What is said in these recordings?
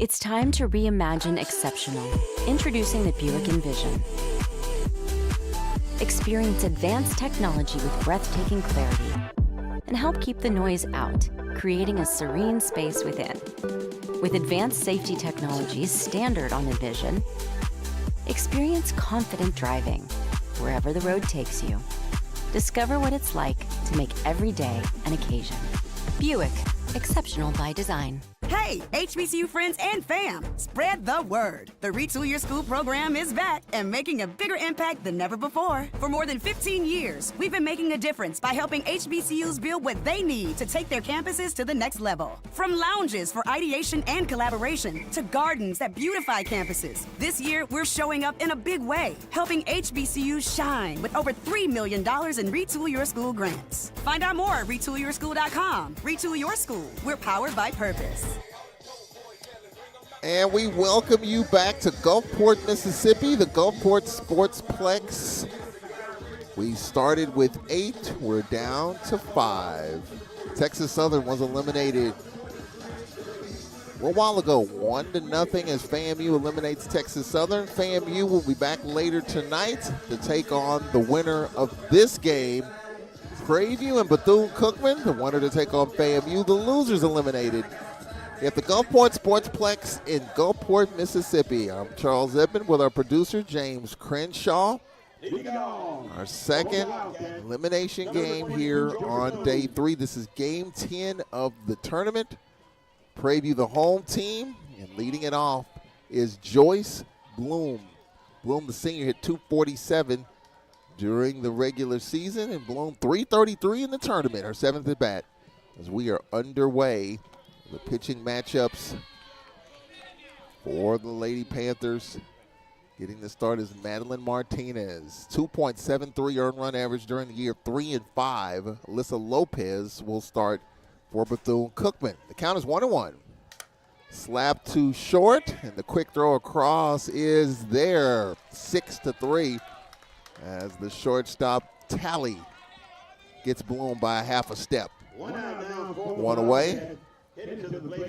It's time to reimagine exceptional. Introducing the Buick Envision. Experience advanced technology with breathtaking clarity and help keep the noise out, creating a serene space within. With advanced safety technologies standard on Envision, experience confident driving wherever the road takes you. Discover what it's like to make every day an occasion. Buick, exceptional by design. Hey, HBCU friends and fam, spread the word. The Retool Your School program is back and making a bigger impact than ever before. For more than 15 years, we've been making a difference by helping HBCUs build what they need to take their campuses to the next level. From lounges for ideation and collaboration to gardens that beautify campuses. This year, we're showing up in a big way, helping HBCUs shine with over $3 million in Retool Your School grants. Find out more at retoolyourschool.com. Retool Your School. We're powered by purpose. And we welcome you back to Gulfport, Mississippi, the Gulfport Sportsplex. We started with 8, we're down to 5. Texas Southern was eliminated a while ago, 1-0 as FAMU eliminates Texas Southern. FAMU will be back later tonight to take on the winner of this game, Prairie and Bethune-Cookman. The winner to take on FAMU, the losers eliminated. At the Gulfport Sportsplex in Gulfport, Mississippi. I'm Charles Edmond with our producer, James Crenshaw. Our second elimination game here on day 3. This is game 10 of the tournament. Prairie, the home team, and leading it off is Joyce Bloom. Bloom, the senior, hit .247 during the regular season, and Bloom .333 in the tournament, her 7th at bat, as we are underway. The pitching matchups for the Lady Panthers. Getting the start is Madeline Martinez. 2.73 earned run average during the year, 3-5. Alyssa Lopez will start for Bethune-Cookman. The count is 1-1. Slap to short, and the quick throw across is there. 6-3 as the shortstop Tally gets Bloom by a half a step. One away.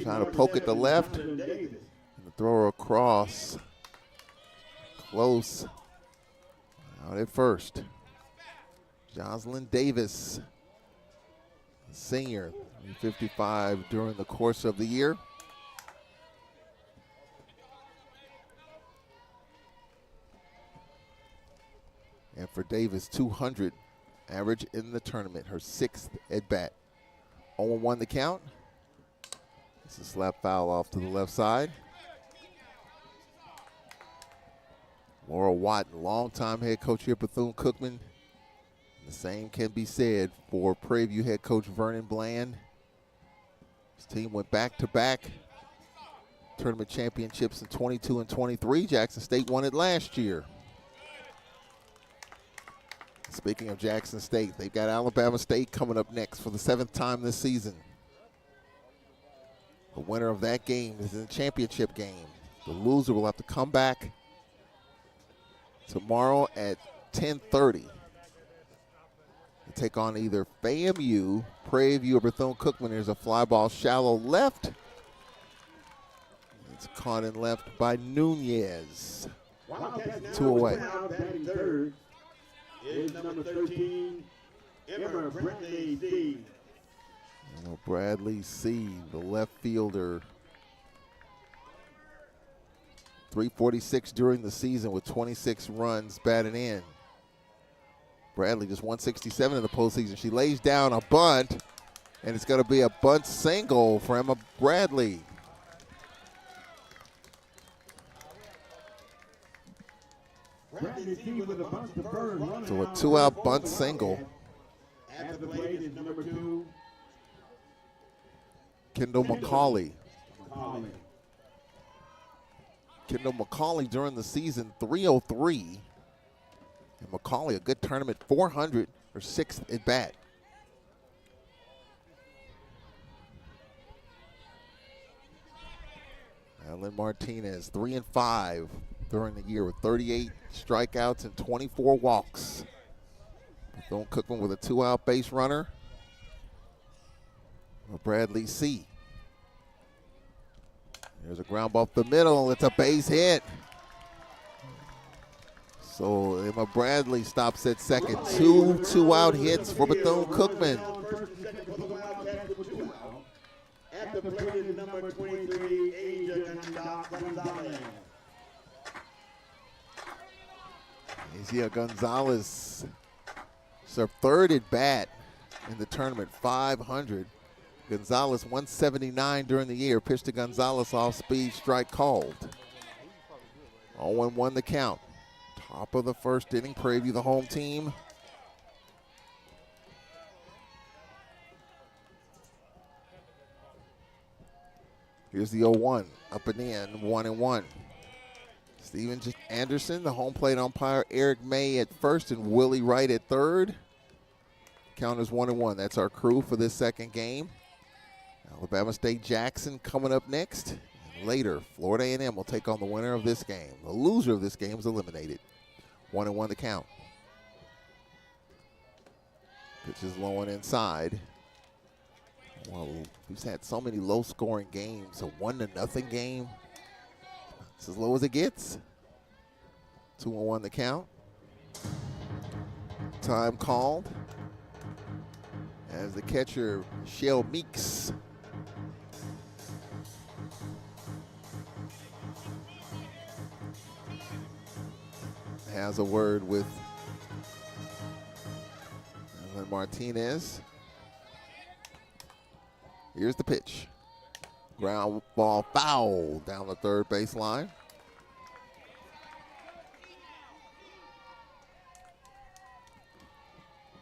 Trying to poke at the left. And the throw across. Close. Out at first. Jocelyn Davis, senior, 55 during the course of the year. And for Davis, 200 average in the tournament, her 6th at bat. 0-1 the count. It's a slap foul off to the left side. Laura Watton, longtime head coach here at Bethune-Cookman. The same can be said for Prairie View head coach Vernon Bland. His team went back-to-back tournament championships in 22 and 23. Jackson State won it last year. Speaking of Jackson State, they've got Alabama State coming up next for the 7th time this season. The winner of that game is in the championship game. The loser will have to come back tomorrow at 10:30 to take on either FAMU, Prairie View, or Bethune-Cookman. There's a fly ball shallow left. It's caught in left by Nunez. 2 away. Is number 13, Emma Brittany D. Bradley C., the left fielder. 346 during the season with 26 runs batted in. Bradley just 167 in the postseason. She lays down a bunt, and it's going to be a bunt single for Emma Bradley. So a 2-out bunt single. At the plate is number 2. Kendall McCaulay. Kendall McCaulay during the season, 303. And McCaulay, a good tournament, 400, her 6th at bat. Madeline Martinez, 3-5 during the year with 38 strikeouts and 24 walks. Bethune-Cookman with a 2-out base runner. Bradley C. There's a ground ball up the middle. It's a base hit. So Emma Bradley stops at second. Two out hits for Bethune-Cookman. At the plate, number 23, Asia Gonzalez. Asia Gonzalez, it's her third at bat in the tournament, 500. Gonzalez 179 during the year. Pitch to Gonzalez, off speed, strike called. 0-1 the count. Top of the first inning, Prairie the home team. Here's the 0-1, up and in, 1-1. Steven Anderson, the home plate umpire, Eric May at first and Willie Wright at third. Count is 1-1. That's our crew for this second game. Alabama State Jackson coming up next. And later, Florida A&M will take on the winner of this game. The loser of this game is eliminated. 1-1 the count. Pitch is low and inside. Well, we've had so many low-scoring games. A 1-0 game. It's as low as it gets. 2-1 the count. Time called as the catcher, Shell Meeks, has a word with Evelyn Martinez. Here's the pitch. Ground ball foul down the third baseline.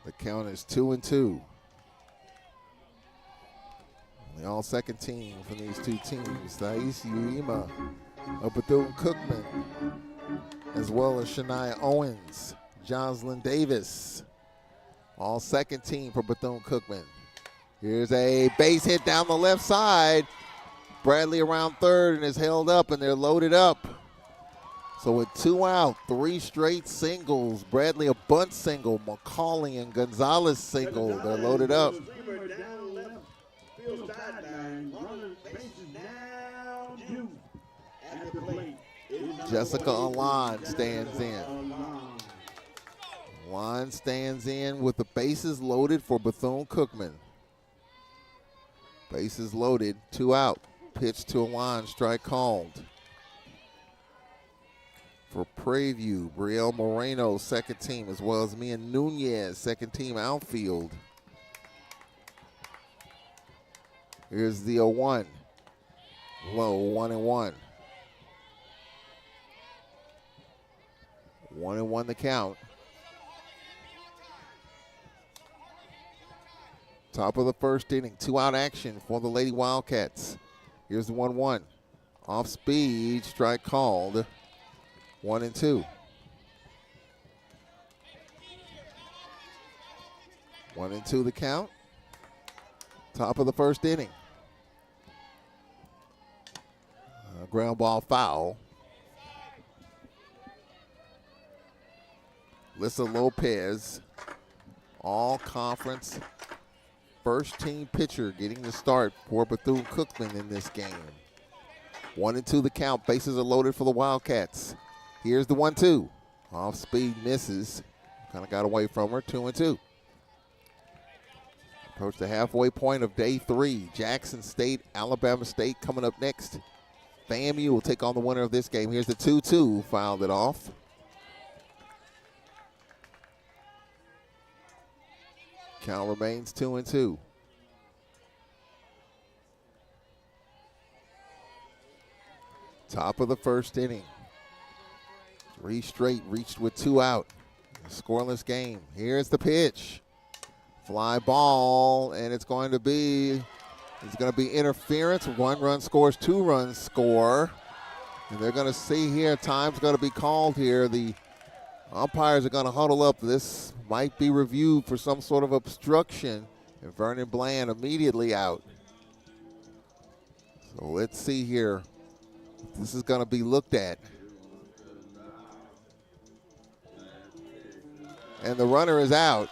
The count is 2-2. The all second team from these two teams, Thais Uema of Bethune-Cookman, as well as Shania Owens, Jocelyn Davis. All second team for Bethune-Cookman. Here's a base hit down the left side. Bradley around third and is held up, and they're loaded up. So with 2 out, 3 straight singles. Bradley a bunt single, McCaulay and Gonzalez single. They're loaded up. Jessica Alon stands in. Alon stands in with the bases loaded for Bethune-Cookman. Bases loaded, 2 out. Pitch to Alon, strike called. For Prairie, Brielle Moreno, second team, as well as Mia Nunez, second team outfield. Here's the 0-1. Low, 1-1. 1-1 the count. Top of the first inning, 2 out action for the Lady Wildcats. Here's the 1-1. Off speed, strike called. 1-2. 1-2 the count. Top of the first inning. Ground ball foul. Lissa Lopez, all conference first team pitcher, getting the start for Bethune-Cookman in this game. 1-2 the count. Bases are loaded for the Wildcats. Here's the 1-2. Off speed, misses. Kind of got away from her. 2-2. Approach the halfway point of day 3. Jackson State, Alabama State coming up next. FAMU will take on the winner of this game. Here's the 2-2. Fouled it off. Count remains 2-2. Top of the first inning. 3 straight reached with 2 out. A scoreless game. Here's the pitch. Fly ball, and it's going to be interference. 1 run scores, 2 runs score. And they're going to see here, time's going to be called here. The umpires are going to huddle up. This might be reviewed for some sort of obstruction. And Vernon Bland immediately out. So let's see here. This is going to be looked at. And the runner is out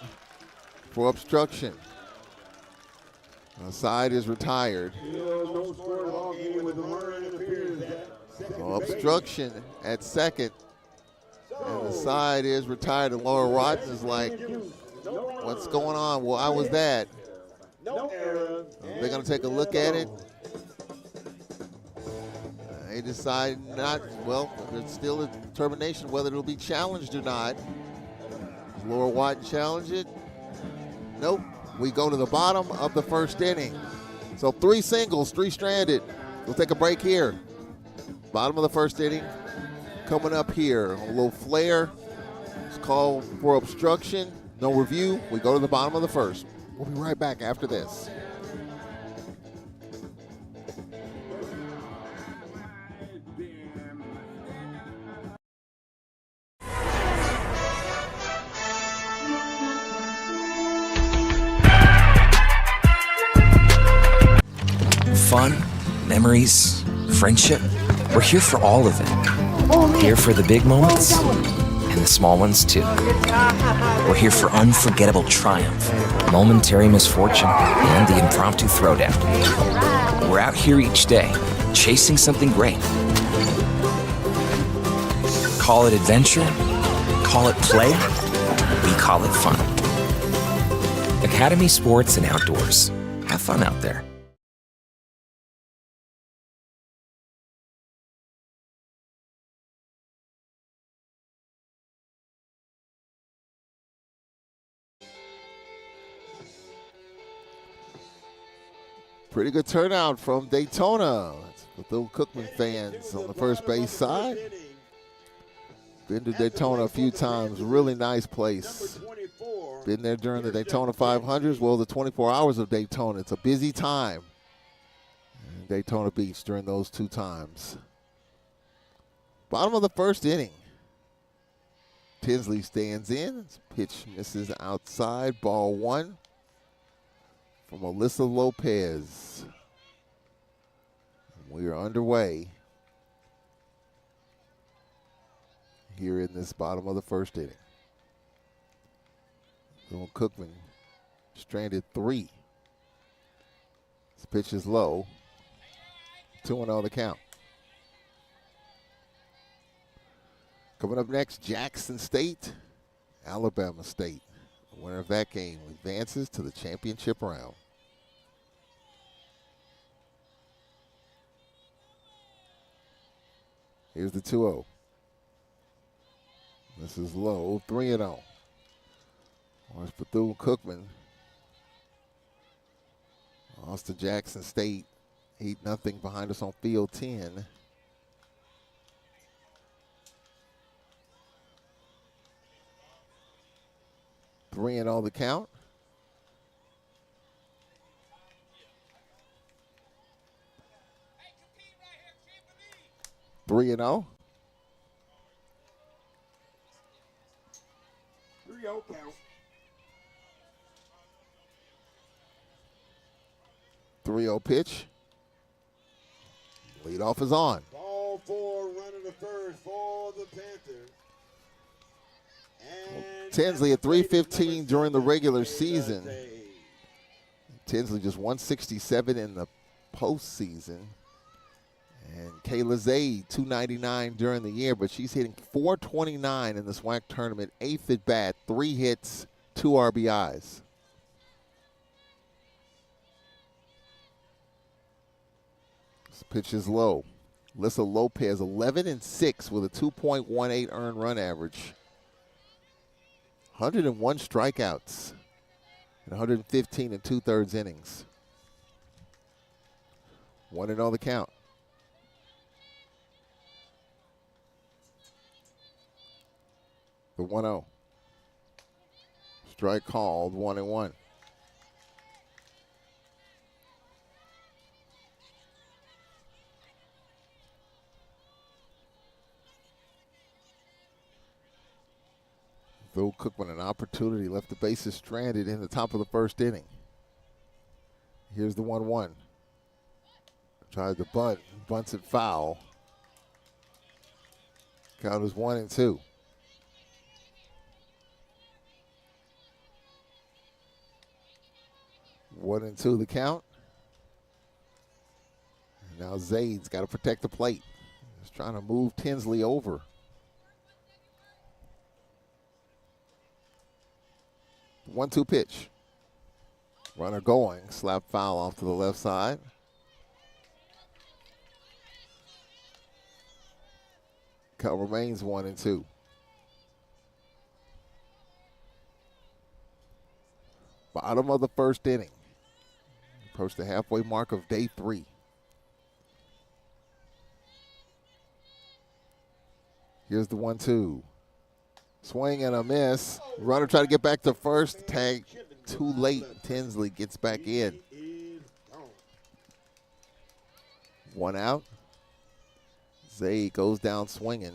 for obstruction. The side is retired. No score ball game with the runner interferes. obstruction at second. And the side is retired, and Laura Rotten is like, what's going on? Well, I was that. They're going to take a look at it. They decide not, well, there's still a determination whether it'll be challenged or not. Does Laura Watton challenge it? Nope. We go to the bottom of the first inning. So 3 singles, 3 stranded. We'll take a break here. Bottom of the first inning. Coming up here, a little flare. It's called for obstruction. No review. We go to the bottom of the first. We'll be right back after this. Fun, memories, friendship. We're here for all of it. Here for the big moments and the small ones too. We're here for unforgettable triumph, momentary misfortune, and the impromptu throwdown. We're out here each day, chasing something great. Call it adventure, call it play, we call it fun. Academy Sports and Outdoors. Have fun out there. Pretty good turnout from Daytona. With the Cookman fans on the first base side. Been to Daytona a few times. Really nice place. Been there during the Daytona 500s. Well, the 24 hours of Daytona. It's a busy time in Daytona Beach during those 2 times. Bottom of the first inning. Tinsley stands in. Pitch misses outside. Ball 1. From Alyssa Lopez. We are underway here in this bottom of the first inning. Little Cookman stranded 3. This pitch is low. 2-0 the count. Coming up next, Jackson State, Alabama State. The winner of that game advances to the championship round. Here's the 2-0. This is low, 3-0. Watch Bethune Cookman. Lost to Jackson State, 8-0 behind us on field 10. Three and all the count. Three and 0. 3-0 count. 3-0 pitch. Leadoff is on. Ball 4, running the first for the Panthers. And Tinsley at 315 during the regular season. Tinsley just 167 in the postseason. And Kayla Zaid, 299 during the year, but she's hitting 429 in the SWAC tournament, 8th at bat, 3 hits, 2 RBIs. This pitch is low. Alyssa Lopez, 11-6 with a 2.18 earned run average. 101 strikeouts and 115 and 2/3 innings. 1-0 the count. The 1-0. Strike called, 1-1. Though Cookman an opportunity, left the bases stranded in the top of the first inning. Here's the 1-1. Tries to bunt, bunts it foul. Count is 1-2. 1-2 the count. And now Zaid's got to protect the plate. Just trying to move Tinsley over. The 1-2 pitch. Runner going. Slap foul off to the left side. Count remains 1-2. Bottom of the first inning. Approach the halfway mark of day 3. Here's the 1-2. Swing and a miss. Runner try to get back to first. Tag too late. Tinsley gets back in. 1 out. Zay goes down swinging.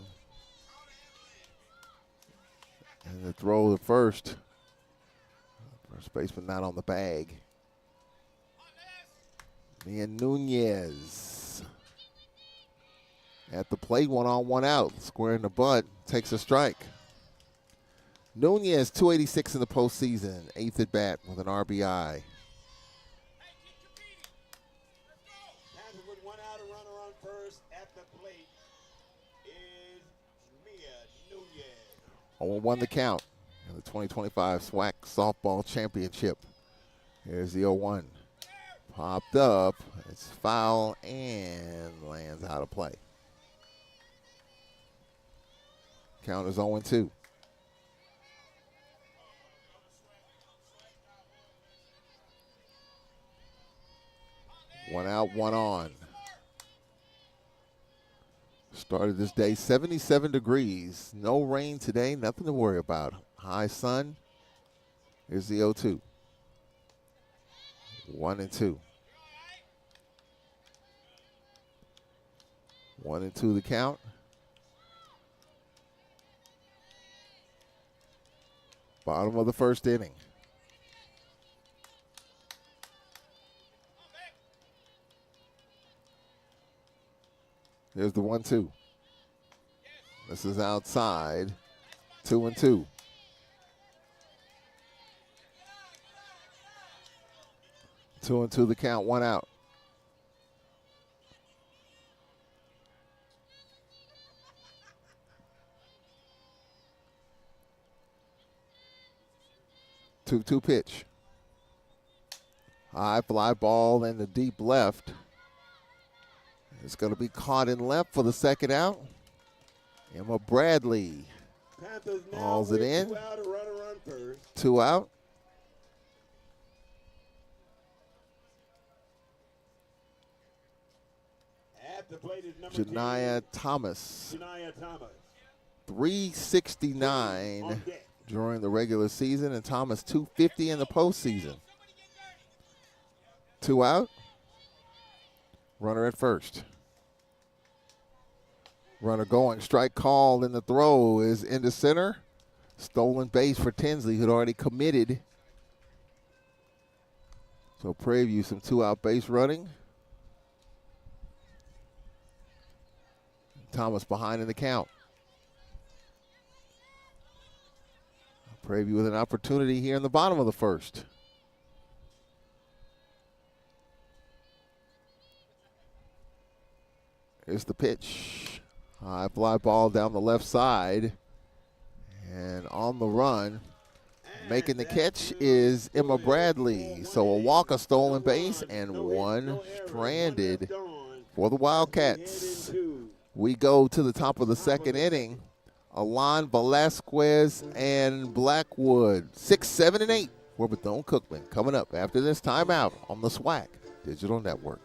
And the throw to first. First baseman not on the bag. Ian Nunez at the plate, 1 on, 1 out. Squaring the butt, takes a strike. Nunez, 286 in the postseason, 8th at bat with an RBI. Panthers with 1 out, a runner on first. At the plate is Mia Nunez. 0-1 the count in the 2025 SWAC Softball Championship. Here's the 0-1. Popped up. It's foul and lands out of play. Count is 0-2. One out, 1 on. Started this day 77 degrees. No rain today, nothing to worry about. High sun. Here's the 0-2. 1-2. 1-2 the count. Bottom of the first inning. There's the 1-2. This is outside. 2-2. 2-2 the count, 1 out. Two pitch. High fly ball in the deep left. It's going to be caught in left for the second out. Emma Bradley Panthers now hauls it in. 2 out, a runner on first. 2 out. At the plate is number Janiyah 10, Thomas. Janiyah Thomas. 369 On deck. during the regular season, and Thomas 250 in the postseason. 2 out. Runner at first. Runner going. Strike called, and the throw is into center. Stolen base for Tinsley, who'd already committed. So Prairie some 2-out base running. Thomas behind in the count. Prairie with an opportunity here in the bottom of the first. Here's the pitch. High fly ball down the left side. And on the run, making the catch is Emma Bradley. So a walk, a stolen base, and 1 stranded for the Wildcats. We go to the top of the second inning. Alon Velasquez and Blackwood. 6, 7, and 8 for Bethune Cookman. Coming up after this timeout on the SWAC Digital Network.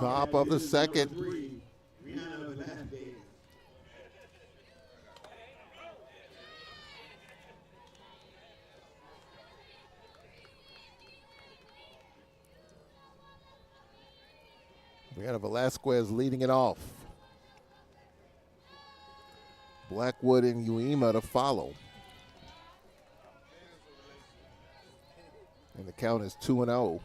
Top of the second. Brianna Velasquez leading it off. Blackwood and Uema to follow. And the count is 2-0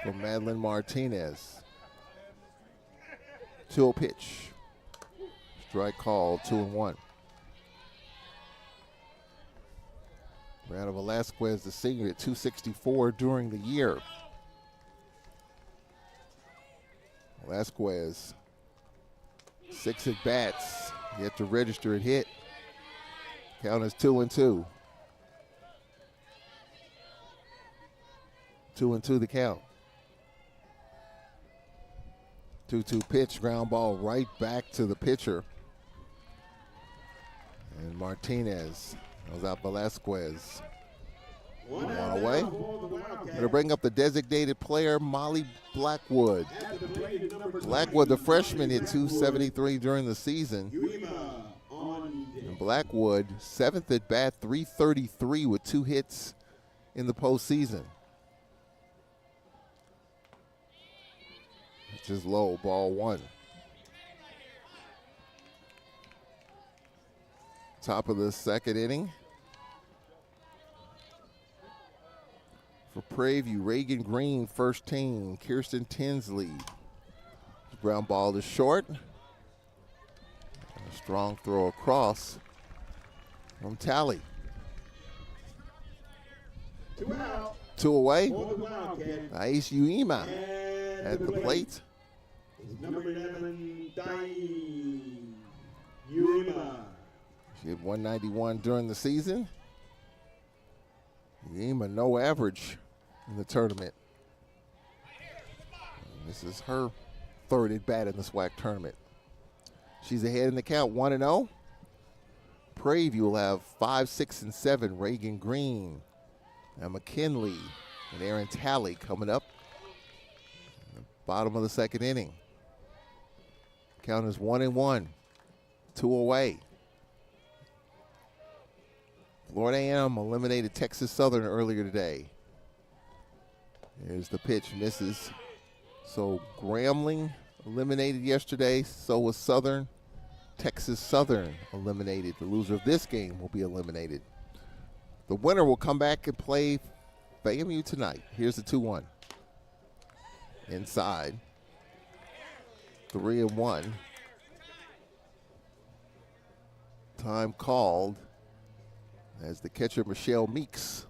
for Madeline Martinez. 2-0 pitch. Strike call, 2-1. Brianna Velasquez, the senior, at 264 during the year. Velasquez, 6 at bats, yet to register a hit. Count is 2-2. 2-2 the count. 2-2 pitch, ground ball right back to the pitcher. And Martinez goes out Velasquez. One away. Going to bring up the designated player, Molly Blackwood. Blackwood, the freshman, hit 273 during the season. And Blackwood, 7th at bat, 333 with 2 hits in the postseason. It's just low, ball 1. Top of the second inning. For Prairie, Reagan Green, first team. Kirsten Tinsley. Ground ball to short. And a strong throw across from Talley. 2 out. 2 away. For the Wildcats. Ais Uema at the plate. Is number 11, Diane Uema. She had 191 during the season. Uema, no average in the tournament. And this is her 3rd at bat in the SWAC tournament. She's ahead in the count, 1-0. Prairie will have 5, 6, and 7. Reagan Green and McKinley and Aaron Talley coming up. Bottom of the second inning. Count is 1-1. 2 away. Florida A&M eliminated Texas Southern earlier today. Here's the pitch, misses. So Grambling eliminated yesterday, so was Southern. Texas Southern eliminated. The loser of this game will be eliminated. The winner will come back and play FAMU tonight. Here's the 2-1. Inside. 3-1. Time called as the catcher Michelle Meeks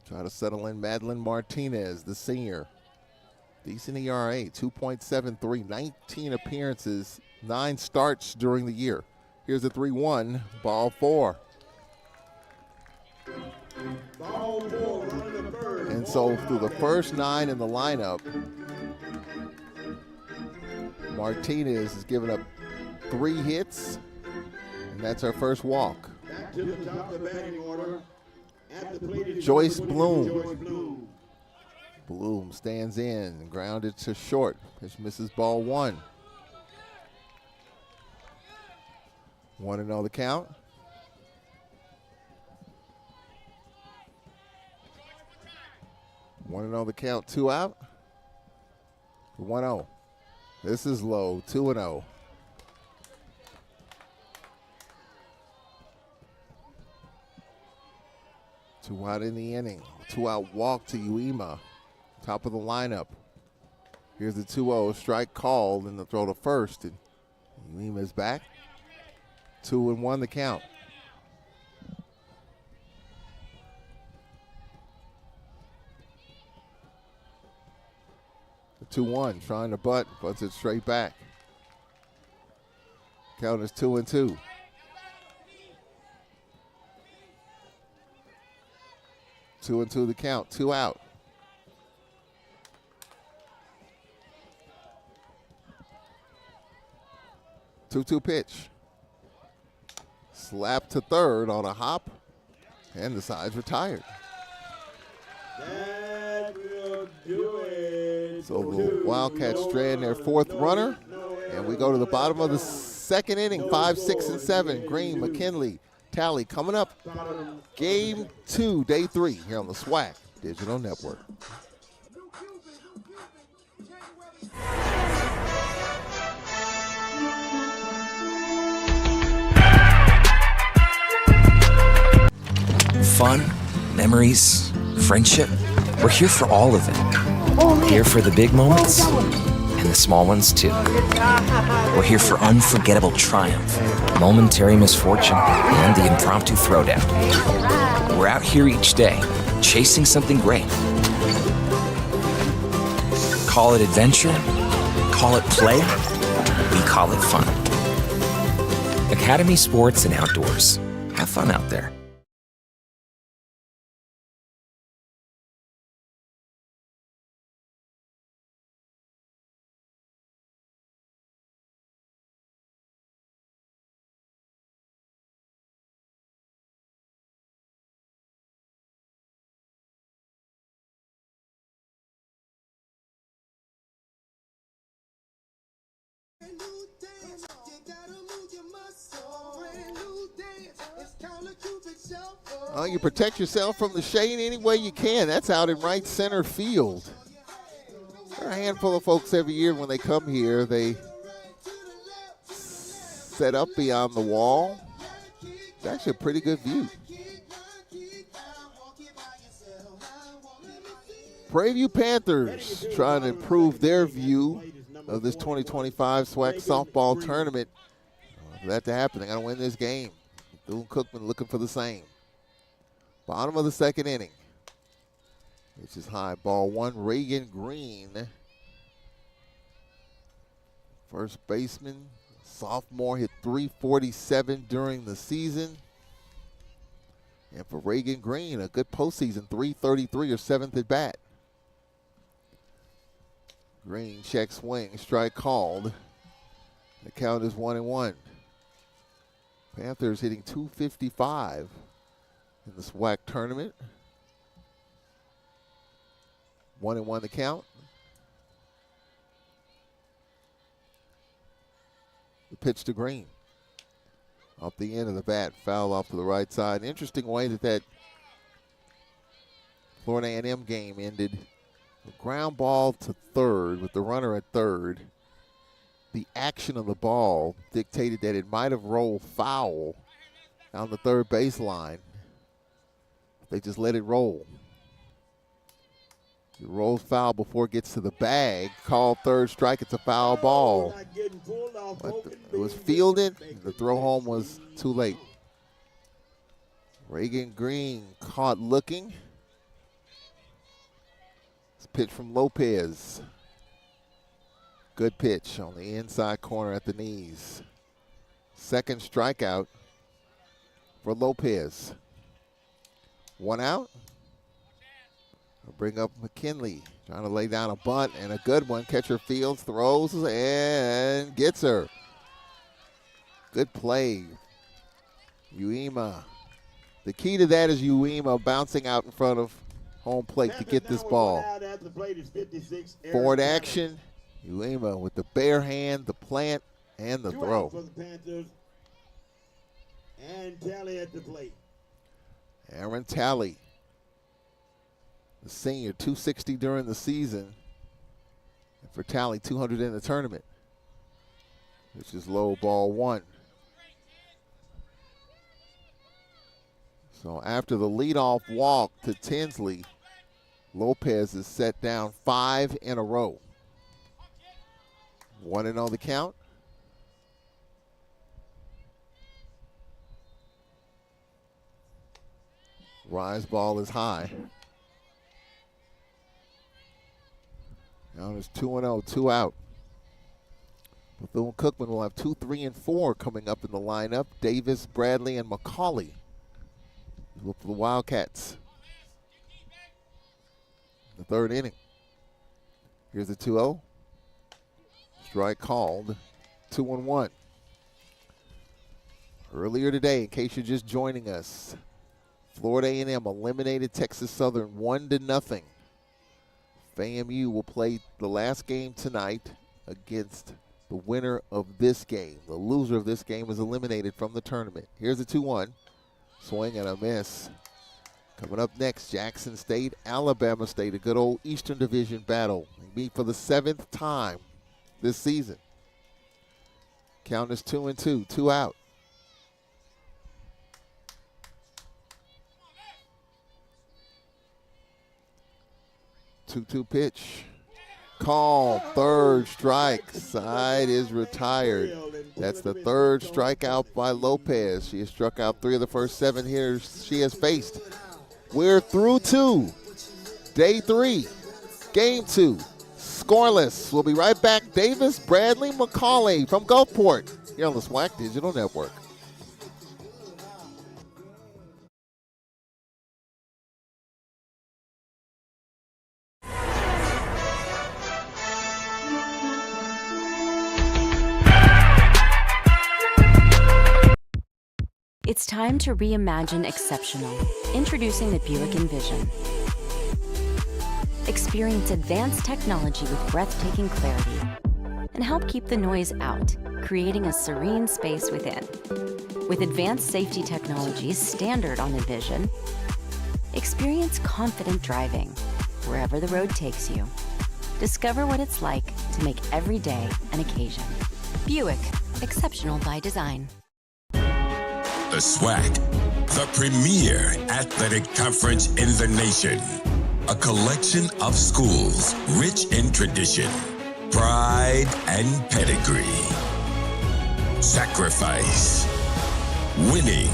try to settle in Madeline Martinez, the senior. Decent ERA, 2.73, 19 appearances, 9 starts during the year. Here's a 3-1, ball 4. Ball 4, running the first. And so through the first 9 in the lineup, Martinez has given up 3 hits, and that's our first walk. Back to the top of the batting order. At the plate is Joyce number Bloom. 22, Joyce Bloom. Bloom stands in, grounded to short. Pitch misses, ball 1. 1-0 the count. One and 0 the count, 2 out. 1-0. This is low, 2-0. Two out in the inning. 2 out walk to Uema. Top of the lineup. Here's the 2-0 strike called and the throw to first. And Uema's back. 2-1 the count. The 2-1 trying to butt, butts it straight back. Count is 2-2. 2-2 the count, 2 out. Two pitch. Slap to third on a hop, and the side's retired. That So the Wildcats strand their fourth runner, and we go to the bottom of the second inning, 5, 6, and 7. Green, McKinley, Tally coming up. Game 2, day 3 here on the SWAC Digital Network. Fun, memories, friendship. We're here for all of it. Here for the big moments and the small ones too. We're here for unforgettable triumph, momentary misfortune, and the impromptu throwdown. We're out here each day, chasing something great. Call it adventure, call it play, we call it fun. Academy Sports and Outdoors. Have fun out there. You protect yourself from the shade any way you can. That's out in right center field. There are a handful of folks every year when they come here. They set up beyond the wall. It's actually a pretty good view. Prairie Panthers trying to improve their view of this 2025 SWAC softball tournament. For that to happen, they got to win this game. Bethune Cookman looking for the same. Bottom of the second inning. Which is high. Ball 1, Reagan Green. First baseman, sophomore, hit .347 during the season. And for Reagan Green, a good postseason, .333 or 7th at bat. Green check swing, strike called. The count is 1-1. Panthers hitting .255 in the SWAC tournament. 1-1 the count. The pitch to Green. Off the end of the bat, foul off to the right side. Interesting way that Florida A&M game ended. The ground ball to third with the runner at third. The action of the ball dictated that it might have rolled foul down the third baseline. They just let it roll. It rolls foul before it gets to the bag. Called third strike. It's a foul ball. But it was fielded. The throw home was too late. Reagan Green caught looking. It's pitch from Lopez. Good pitch on the inside corner at the knees. Second strikeout for Lopez. 1 out. We'll bring up McKinley, trying to lay down a bunt, and a good one. Catcher fields, throws, and gets her. Good play. Uema. The key to that is Uema bouncing out in front of home plate to get this ball. Forward action. Uema with the bare hand, the plant, and the throw. For the Panthers. And Tally at the plate. Aaron Tally, the senior, 260 during the season. And for Tally, 200 in the tournament. This is low, ball 1. So after the leadoff walk to Tinsley, Lopez is set down 5 in a row. 1-0 the count. Rise ball is high. Now there's 2-0, 2 out. Bethune Cookman will have 2, 3, and 4 coming up in the lineup. Davis, Bradley, and McCaulay. Look for the Wildcats. The third inning. Here's the 2-0. Strike called. 2-1. Earlier today, in case you're just joining us, Florida A&M eliminated Texas Southern 1-0. FAMU will play the last game tonight against the winner of this game. The loser of this game is eliminated from the tournament. Here's the 2-1. Swing and a miss. Coming up next, Jackson State, Alabama State, a good old Eastern Division battle. They meet for the 7th time this season. Count is 2-2, 2 out. 2-2 pitch. Call, third strike. Side is retired. That's the third strikeout by Lopez. She has struck out 3 of the first 7 hitters she has faced. We're through 2. Day 3. Game 2. Scoreless. We'll be right back. Davis, Bradley, McCaulay from Gulfport here on the SWAC Digital Network. It's time to reimagine exceptional. Introducing the Buick Envision. Experience advanced technology with breathtaking clarity and help keep the noise out, creating a serene space within. With advanced safety technologies standard on Envision, experience confident driving wherever the road takes you. Discover what it's like to make every day an occasion. Buick, exceptional by design. The SWAC, the premier athletic conference in the nation. A collection of schools rich in tradition, pride, and pedigree. Sacrifice, winning,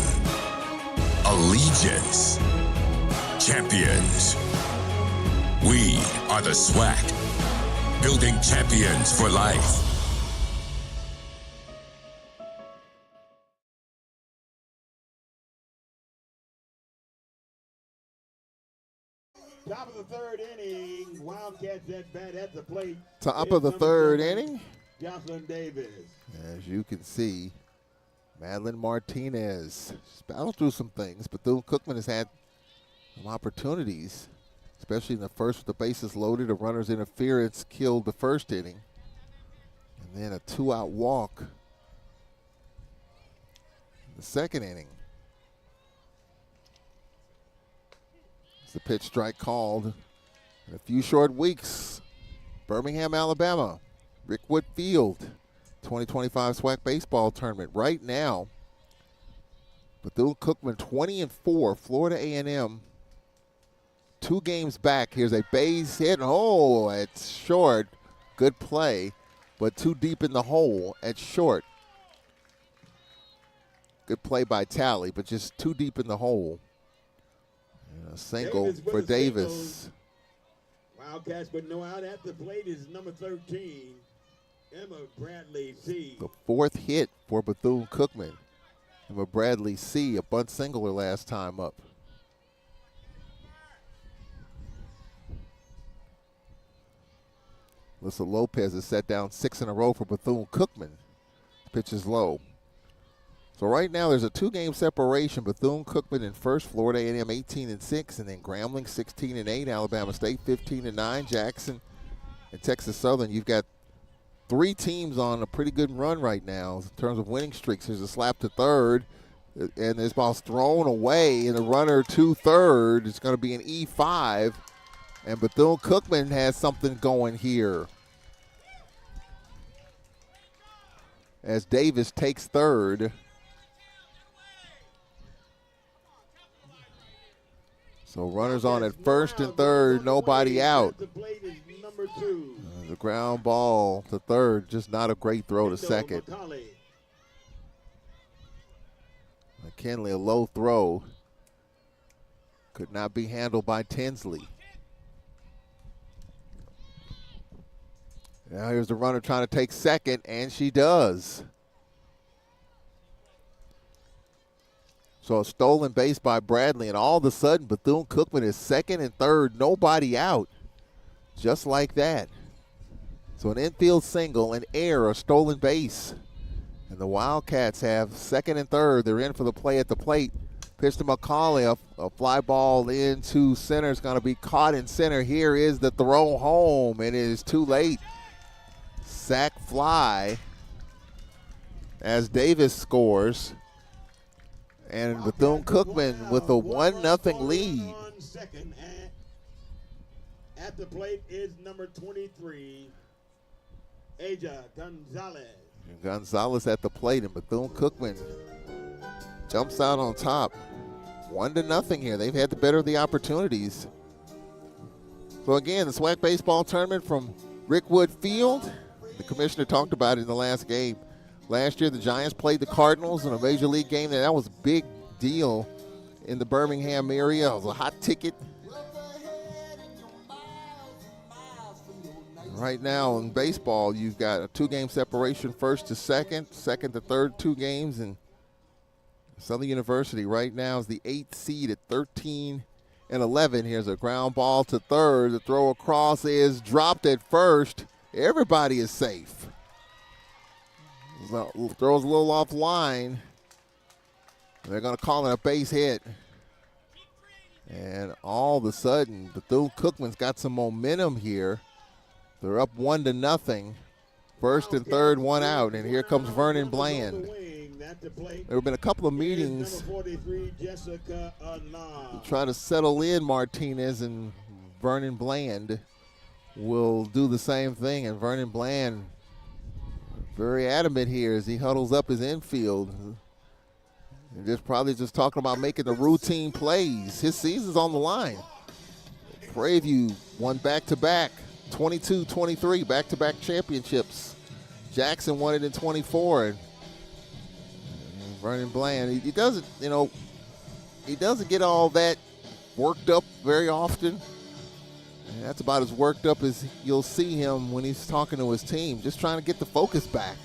allegiance, champions. We are the SWAC, building champions for life. Top of the 3rd inning, Wildcats at bat at the plate. Top of the 3rd inning. Jocelyn Davis. As you can see, Madeline Martinez battled through some things, but Cookman has had some opportunities, especially in the first with the bases loaded. A runner's interference killed the 1st inning. And then a 2-out walk in the 2nd inning. The pitch strike called in a few short weeks. Birmingham, Alabama, Rickwood Field, 2025 SWAC baseball tournament. Right now, Bethune-Cookman 20-4, Florida A&M 2 games back. Here's a base hit. Oh, it's short. Good play, but too deep in the hole at short. Good play by Talley, but just too deep in the hole. A single for Davis. Wildcats with no out at the plate is number 13, Emma Bradley C. The 4th hit for Bethune-Cookman. Emma Bradley C, a bunt single her last time up. Alyssa Lopez has set down 6 in a row for Bethune-Cookman. Pitch is low. So right now there's a 2-game separation. Bethune-Cookman in first, Florida A&M 18-6, and then Grambling 16-8, Alabama State 15-9, Jackson and Texas Southern. You've got 3 teams on a pretty good run right now in terms of winning streaks. There's a slap to third, and this ball's thrown away, and the runner to third is going to be an E5, and Bethune-Cookman has something going here as Davis takes third. So runners on at first and third, nobody out. The plate is number 2. The ground ball to third, just not a great throw to second. McKinley, a low throw. Could not be handled by Tinsley. Now here's the runner trying to take second, and she does. So a stolen base by Bradley, and all of a sudden Bethune-Cookman is second and third, nobody out. Just like that. So an infield single, an error, a stolen base. And the Wildcats have second and third. They're in for the play at the plate. Pitch to McCaulay, a fly ball into center. It's going to be caught in center. Here is the throw home. It is too late. Sack fly as Davis scores. And Bethune-Cookman with a 1-0 lead. Second at the plate is number 23, Aja Gonzalez. And Gonzalez at the plate, and Bethune-Cookman jumps out on top. 1-0 here. They've had the better of the opportunities. So again, the SWAC baseball tournament from Rickwood Field. The commissioner talked about it in the last game. Last year, the Giants played the Cardinals in a major league game. That was a big deal in the Birmingham area. It was a hot ticket. Right now in baseball, you've got a 2-game separation, first to second, second to third, 2 games, and Southern University right now is the 8th seed at 13-11. Here's a ground ball to third. The throw across is dropped at first. Everybody is safe. Throws a little off line. They're going to call it a base hit. And all of a sudden, Bethune-Cookman's got some momentum here. They're up 1-0. First and third, 1 out. And here comes Vernon Bland. There have been a couple of meetings to try to settle in Martinez, and Vernon Bland will do the same thing. And Vernon Bland very adamant here as he huddles up his infield. And probably just talking about making the routine plays. His season's on the line. Prairie won back-to-back, 22-23, back-to-back championships. Jackson won it in 24. And Vernon Bland, he doesn't get all that worked up very often. And that's about as worked up as you'll see him when he's talking to his team, just trying to get the focus back.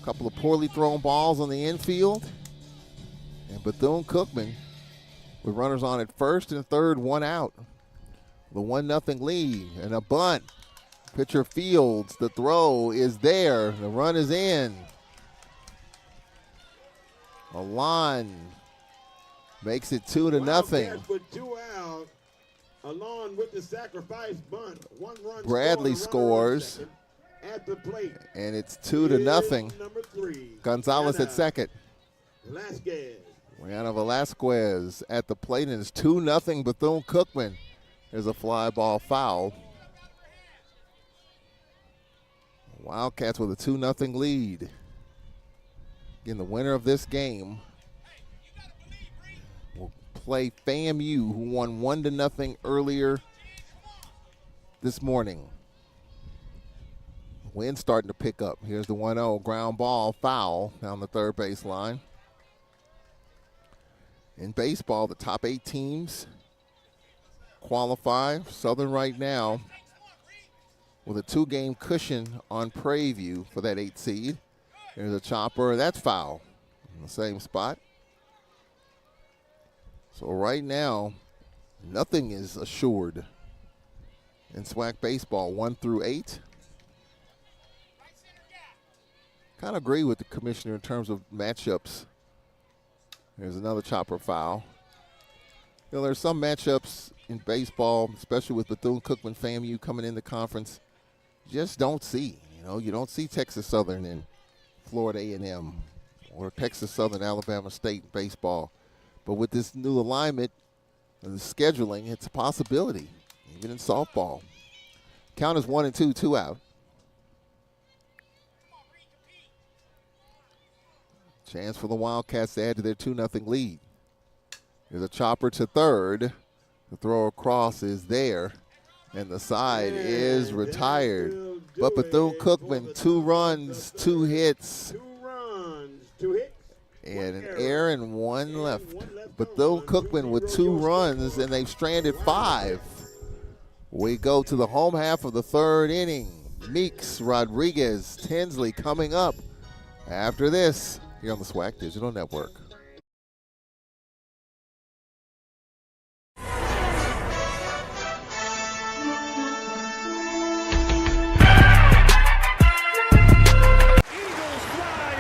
A couple of poorly thrown balls on the infield. And Bethune-Cookman with runners on at first and third, 1 out. The 1-0 lead and a bunt. Pitcher fields, the throw is there, the run is in. Alon makes it 2-0. With 2 out, along with the sacrifice bunt, 1 run. Bradley scores at the plate, and it's 2-0. Number 3, Gonzalez at second. Rihanna Velasquez at the plate, and it's 2-0 Bethune-Cookman. There's a fly ball foul. Wildcats with a 2-0 lead. Again, the winner of this game will play FAMU, who won 1-0 earlier this morning. Wind starting to pick up. Here's the 1-0 ground ball foul down the third baseline. In baseball, the top 8 teams qualify. Southern right now with a 2-game cushion on Prairie for that 8th seed. There's a chopper, that's foul in the same spot. So right now, nothing is assured in SWAC baseball, 1 through 8. Kind of agree with the commissioner in terms of matchups. There's another chopper foul. You know, there's some matchups in baseball, especially with Bethune-Cookman FAMU coming in the conference, just don't see. You know, you don't see Texas Southern and Florida A&M or Texas Southern Alabama State baseball. But with this new alignment and the scheduling, it's a possibility, even in softball. Count is 1-2, 2 out. Chance for the Wildcats to add to their 2-0 lead. There's a chopper to third. The throw across is there, and the side is retired. But Bethune-Cookman, 2 runs, 2 hits. 2 runs, 2 hits. And an error and 1 left. Bethune-Cookman with 2 runs, and they've stranded 5. We go to the home half of the third inning. Meeks, Rodriguez, Tinsley coming up after this here on the SWAC Digital Network.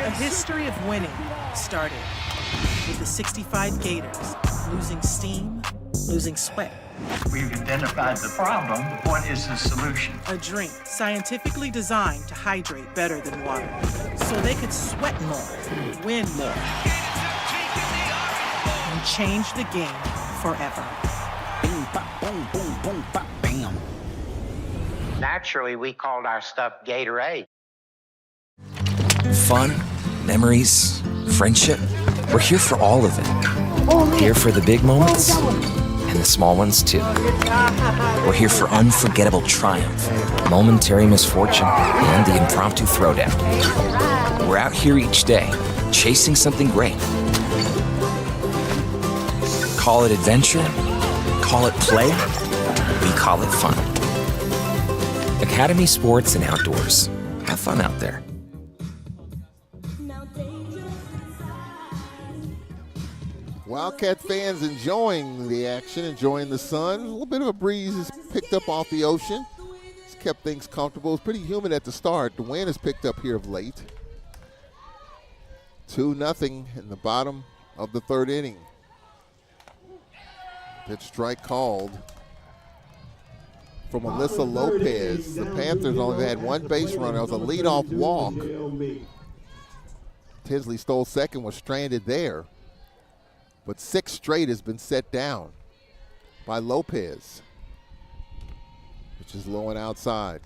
A history of winning started with the 65 Gators losing steam, losing sweat. We've identified the problem. The point is the solution. A drink scientifically designed to hydrate better than water, so they could sweat more, win more, and change the game forever. Boom, bop, boom, boom, boom, bop, bam. Naturally, we called our stuff Gatorade. Fun, memories, friendship. We're here for all of it. Here for the big moments and the small ones too. We're here for unforgettable triumph, momentary misfortune, and the impromptu throwdown. We're out here each day, chasing something great. Call it adventure, call it play, we call it fun. Academy Sports and Outdoors. Have fun out there. Wildcat fans enjoying the action, enjoying the sun. A little bit of a breeze is picked up off the ocean. It's kept things comfortable. It's pretty humid at the start. The wind has picked up here of late. 2-0 in the bottom of the third inning. Pitch strike called from Alyssa Lopez. The Panthers only had one base runner. It was a leadoff walk. Tinsley stole second, was stranded there. But 6 straight has been set down by Lopez, which is low and outside.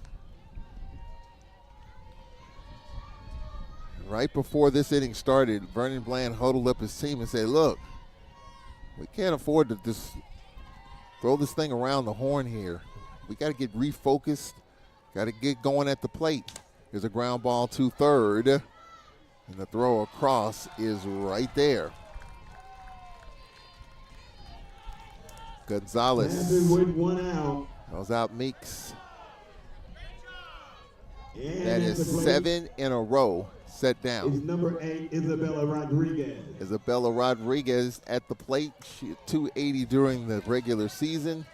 Right before this inning started, Vernon Bland huddled up his team and said, look, we can't afford to just throw this thing around the horn here. We got to get refocused, got to get going at the plate. Here's a ground ball to third, and the throw across is right there. Gonzalez. With 1 out. Throws out Meeks. That is 7 in a row set down. It's number 8, Isabella Rodriguez. Isabella Rodriguez at the plate. She hit 280 during the regular season.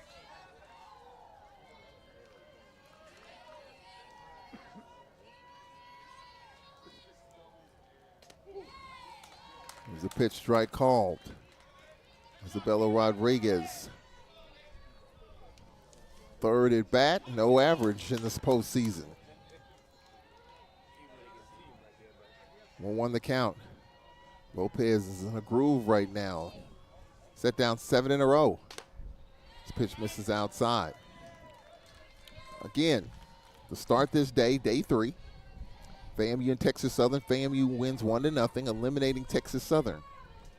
There's a pitch strike called. Isabella Rodriguez. Third at bat, no average in this postseason. 1-1 the count. Lopez is in a groove right now. Set down 7 in a row. This pitch misses outside. Again, to start this day, day 3, FAMU and Texas Southern. FAMU wins 1-0, eliminating Texas Southern.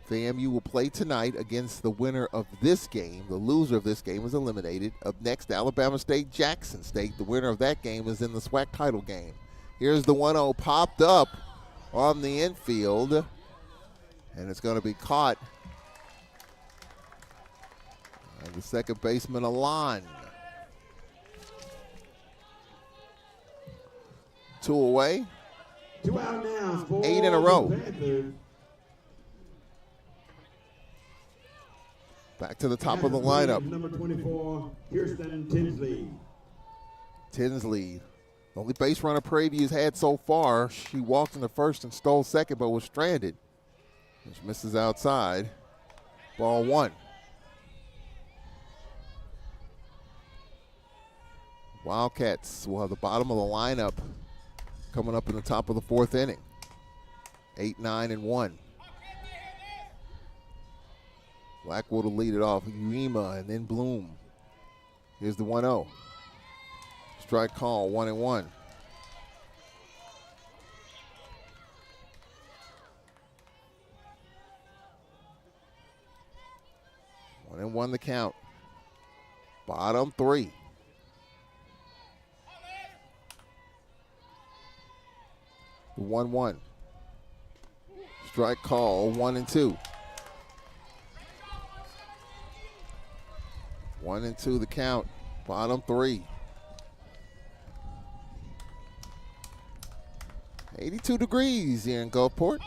FAMU will play tonight against the winner of this game. The loser of this game is eliminated. Up next, Alabama State, Jackson State. The winner of that game is in the SWAC title game. Here's the 1-0 popped up on the infield, and it's going to be caught by the second baseman, Alon. 2 away. 2 out now. 8 in a row. Panthers. Back to the top of the lineup. Number 24, Kirsten Tinsley. Tinsley, the only base runner Prairie has had so far. She walked in the first and stole second, but was stranded, which misses outside. Ball 1. Wildcats will have the bottom of the lineup coming up in the top of the 4th inning. 8, 9, and 1. Blackwood will lead it off. Uema and then Bloom. Here's the 1-0. Strike call, 1-1. One and one the count. Bottom 3. The 1-1. Strike call, 1-2. 1-2 the count. Bottom 3. 82 degrees here in Gulfport.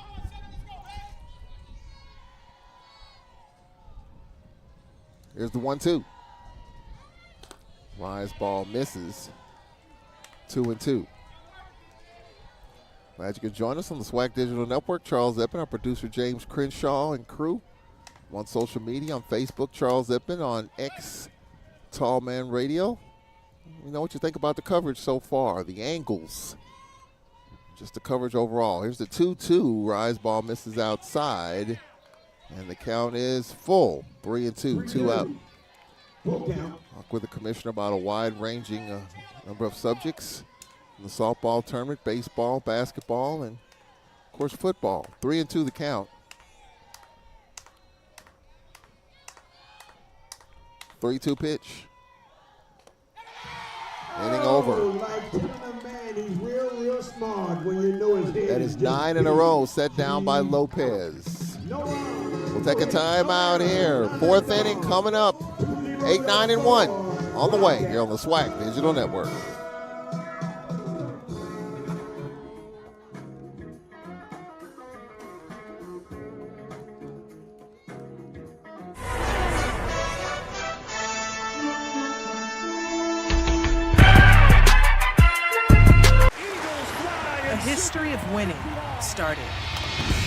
Here's the 1-2. Rise ball misses. 2-2. Glad you could join us on the SWAC Digital Network. Charles Eppen, our producer James Crenshaw and crew. I'm on social media on Facebook, Charles Eppen, on X, Tall Man Radio. We know what you think about the coverage so far, the angles, just the coverage overall. Here's the 2-2. Rise ball misses outside, and the count is full. 3-2, 2 out. Talk with the commissioner about a wide-ranging number of subjects in the softball tournament, baseball, basketball, and, of course, football. 3-2 the count. 3-2 pitch. Inning over. That is 9 in a row set down by Lopez. We'll take a timeout here. 4th inning coming up. 8, 9, and 1 on the way here on the SWAC Digital Network. History of winning started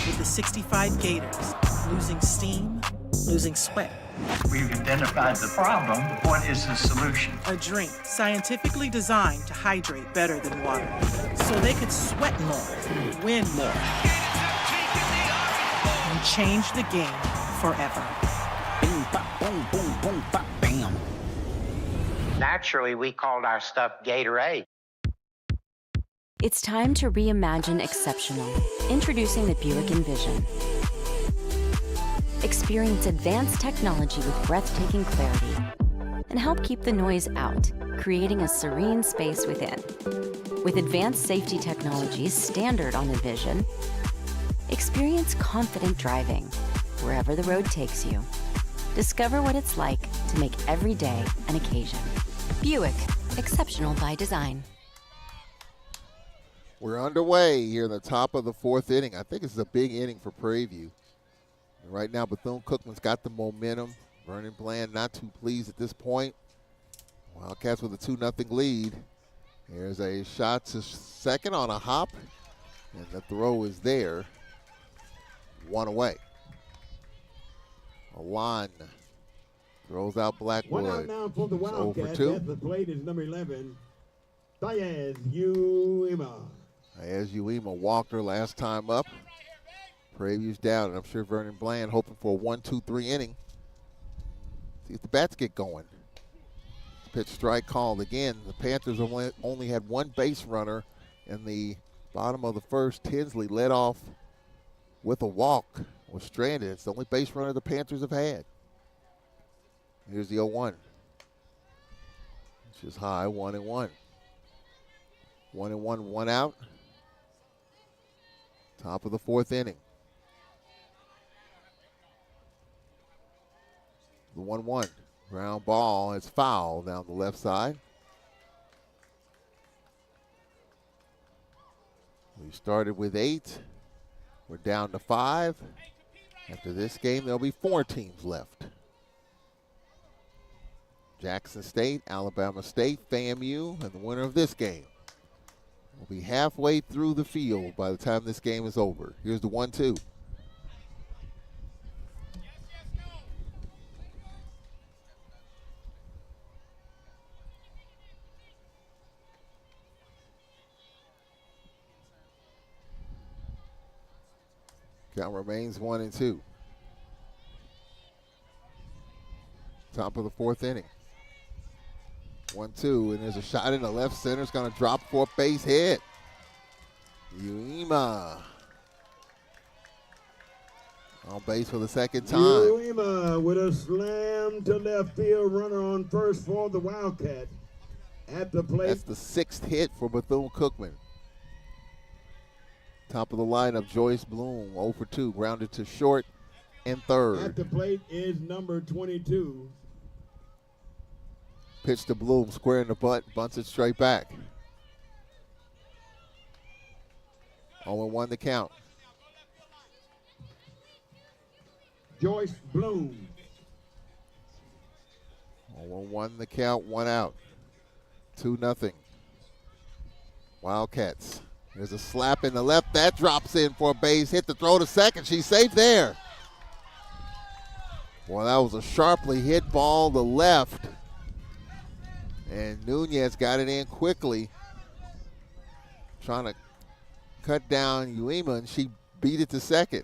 with the 65 Gators losing steam, losing sweat. We've identified the problem. What is the solution? A drink scientifically designed to hydrate better than water so they could sweat more, win more, and change the game forever. Boom, bop, boom, boom, boom, bop, bam. Naturally, we called our stuff Gatorade. It's time to reimagine exceptional. Introducing the Buick Envision. Experience advanced technology with breathtaking clarity and help keep the noise out, creating a serene space within. With advanced safety technologies standard on Envision, experience confident driving wherever the road takes you. Discover what it's like to make every day an occasion. Buick, exceptional by design. We're underway here in the top of the 4th inning. I think this is a big inning for Prairie View. Right now, Bethune-Cookman's got the momentum. Vernon Bland not too pleased at this point. Wildcats with a 2-0 lead. There's a shot to second on a hop, and the throw is there. 1 away. Alon throws out Blackwood. 1 out now for the Wildcats. 0 for 2. At the plate is number 11, Diaz Uema. As Uema walked her last time up. Prairie View's down, and I'm sure Vernon Bland hoping for a 1-2-3 inning. See if the bats get going. Pitch strike called again. The Panthers only had one base runner in the bottom of the first. Tinsley led off with a walk. Was stranded. It's the only base runner the Panthers have had. Here's the 0-1. Which is high, 1-1. 1-1, 1 out. Top of the 4th inning. The 1-1. Ground ball. It's foul down the left side. We started with 8. We're down to 5. After this game, there'll be 4 teams left. Jackson State, Alabama State, FAMU, and the winner of this game will be halfway through the field by the time this game is over. Here's the 1-2. Count remains 1-2. Top of the 4th inning. 1-2, and there's a shot in the left center. It's going to drop for a base hit. Uema on base for the second time. Uema with a slam to left field. Runner on first for the Wildcats. At the plate. That's the 6th hit for Bethune-Cookman. Top of the lineup, Joyce Bloom, 0 for 2, grounded to short and third. At the plate is number 22. Pitch to Bloom, square in the butt, bunts it straight back. 0-1 the count. Joyce Bloom. 0-1 the count, 1 out. 2-0. Wildcats There's a slap in the left. That drops in for a base hit. The throw to second. She's safe there. Boy, that was a sharply hit ball to left. And Nunez got it in quickly. Trying to cut down Uema, and she beat it to second.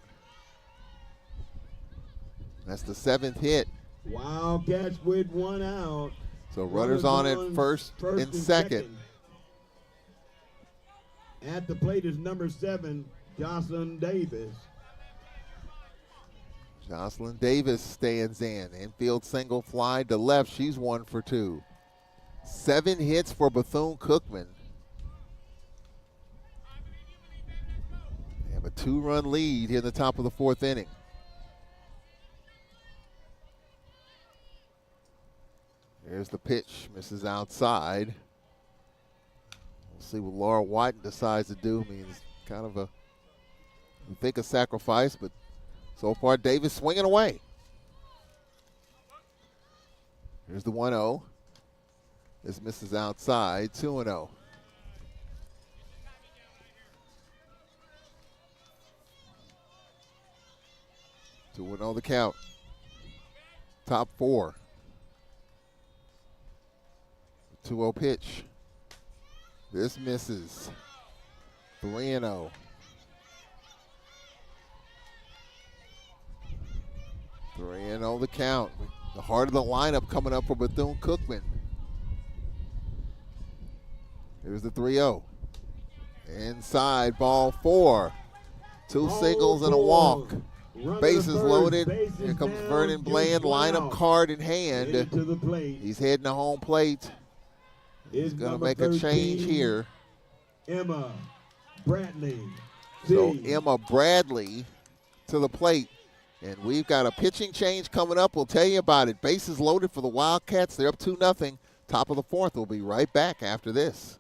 That's the 7th hit. Wildcats with 1 out. So runners on at first and second. At the plate is number 7, Jocelyn Davis. Jocelyn Davis stands in. Infield single fly to left. She's 1 for 2. 7 hits for Bethune-Cookman. They have a 2-run lead here in the top of the 4th inning. There's the pitch. Misses outside. We'll see what Laura White decides to do. I mean, it's kind of a, you think a sacrifice, but so far Davis swinging away. Here's the 1-0. This misses outside, 2-0. Two and 0 the count. Top 4. 2-0 pitch. This misses. 3-0. Three and 0 the count. The heart of the lineup coming up for Bethune-Cookman. Here's the 3-0. Inside, ball 4. 2 singles and a walk. Bases loaded. Here comes Vernon Bland, lineup card in hand. He's heading to home plate. He's going to make a change here. Emma Bradley. So Emma Bradley to the plate. And we've got a pitching change coming up. We'll tell you about it. Bases loaded for the Wildcats. They're up 2-0. Top of the 4th. We'll be right back after this.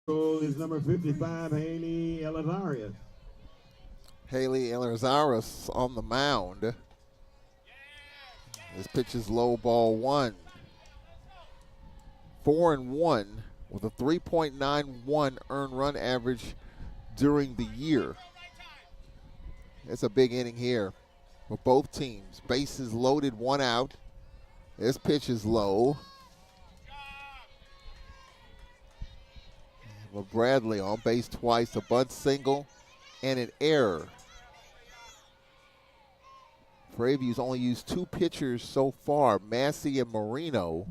Is number 55, Haley Elizarius. Haley Elizarius on the mound. This pitch is low, ball 1. 4-1 with a 3.91 earned run average during the year. It's a big inning here for both teams. Bases loaded, 1 out. This pitch is low. But Bradley on base twice, a bunt single and an error. Prairie View's only used 2 pitchers so far, Massey and Marino.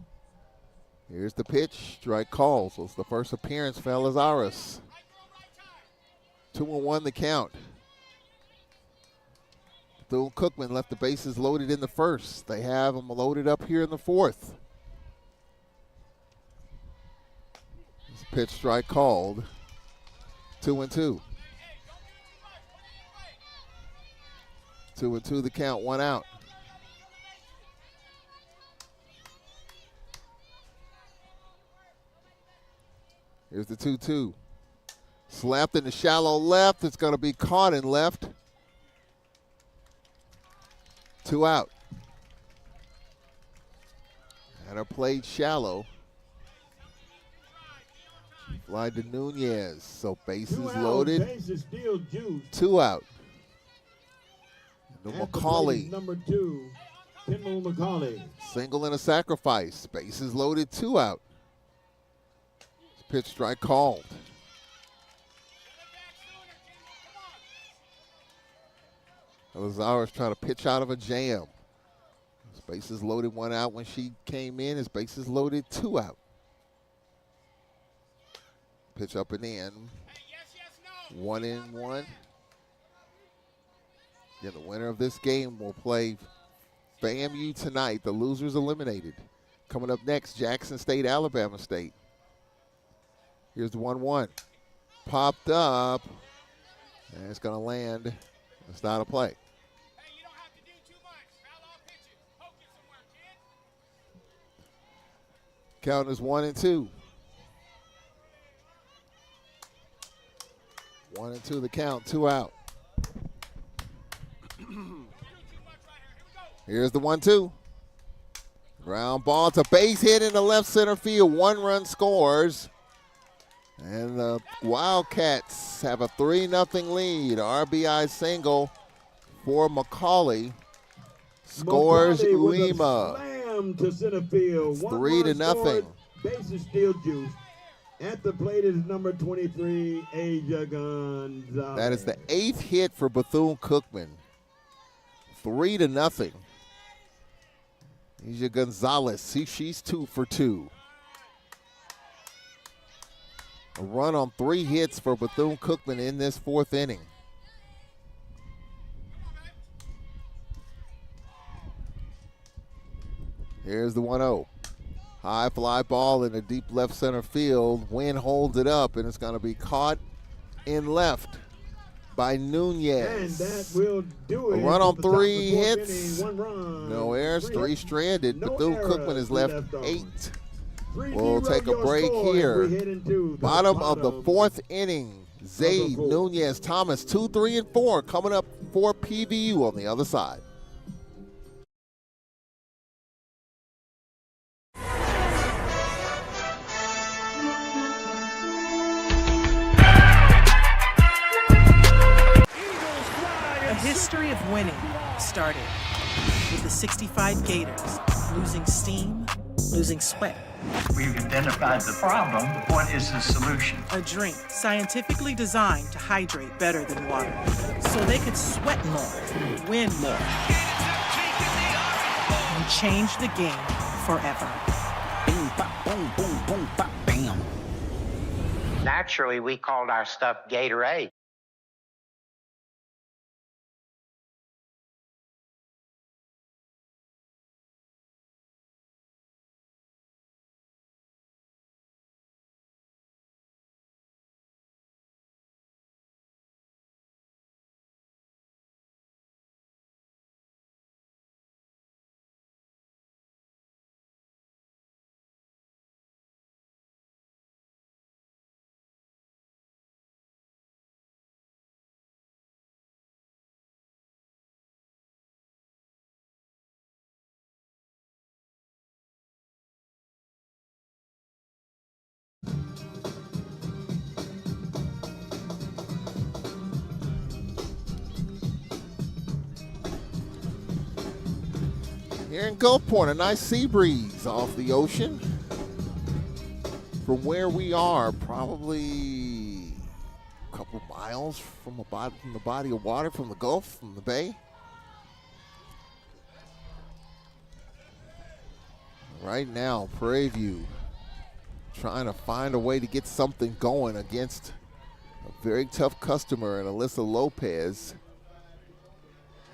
Here's the pitch, strike call. So it's the first appearance for Elizarius. 2-1 the count. Bethune-Cookman left the bases loaded in the first. They have them loaded up here in the 4th. Pitch, strike called. 2-2. 2-2 the count, 1 out. Here's the 2-2. Slapped in the shallow left. It's going to be caught in left. 2 out. And are played shallow. Fly to Nunez. So bases Two out, loaded. bases still juiced. 2 out. At the plate McCaulay. is number 2, Kendall McCaulay. Single and a sacrifice. Bases loaded. 2 out. Pitch strike called. Lazarus trying to pitch out of a jam. His bases loaded, 1 out when she came in. His bases loaded, 2 out. Pitch up and in. 1-1. Yeah, the winner of this game will play FAMU tonight. The loser's eliminated. Coming up next, Jackson State, Alabama State. Here's the 1-1. Popped up. And it's going to land. It's not a play. Count is 1-2. 1-2 the count, 2 out. Here's the 1-2. Ground ball. It's a base hit in the left center field. 1 run scores. And the Wildcats have a 3-0 lead. RBI single for McCaulay. Scores Lima. Slam to center field. 3-0. Bases still juiced. At the plate is number 23, Asia Gonzalez. That is the 8th hit for Bethune-Cookman. 3-0. Asia Gonzalez, she's 2 for 2. A run on 3 hits for Bethune-Cookman in this 4th inning. Here's the 1-0. High fly ball in the deep left center field. Wynn holds it up, and it's going to be caught in left by Nunez. And that will do it. A run on For the top of 3 the 4th hits. inning, 1 run. No errors, 3 stranded. No Bethune-Cookman is left errors, 8. 3-0 We'll take a your break score as here. we head into the Bottom of the 4th inning. Zaid, Nunez, Thomas, 2, 3, and 4 coming up for PVU on the other side. A history of winning started with the 65 Gators losing steam, losing sweat. We've identified the problem. What is the solution? A drink scientifically designed to hydrate better than water, so they could sweat more, win more, and change the game forever. Bing, bop, boom, boom, boom, bop, bam. Naturally, we called our stuff Gatorade. Here in Gulfport, a nice sea breeze off the ocean. From where we are, probably a couple miles from the body of water, from the Gulf, from the bay. Right now, Prairie View trying to find a way to get something going against a very tough customer in Alyssa Lopez,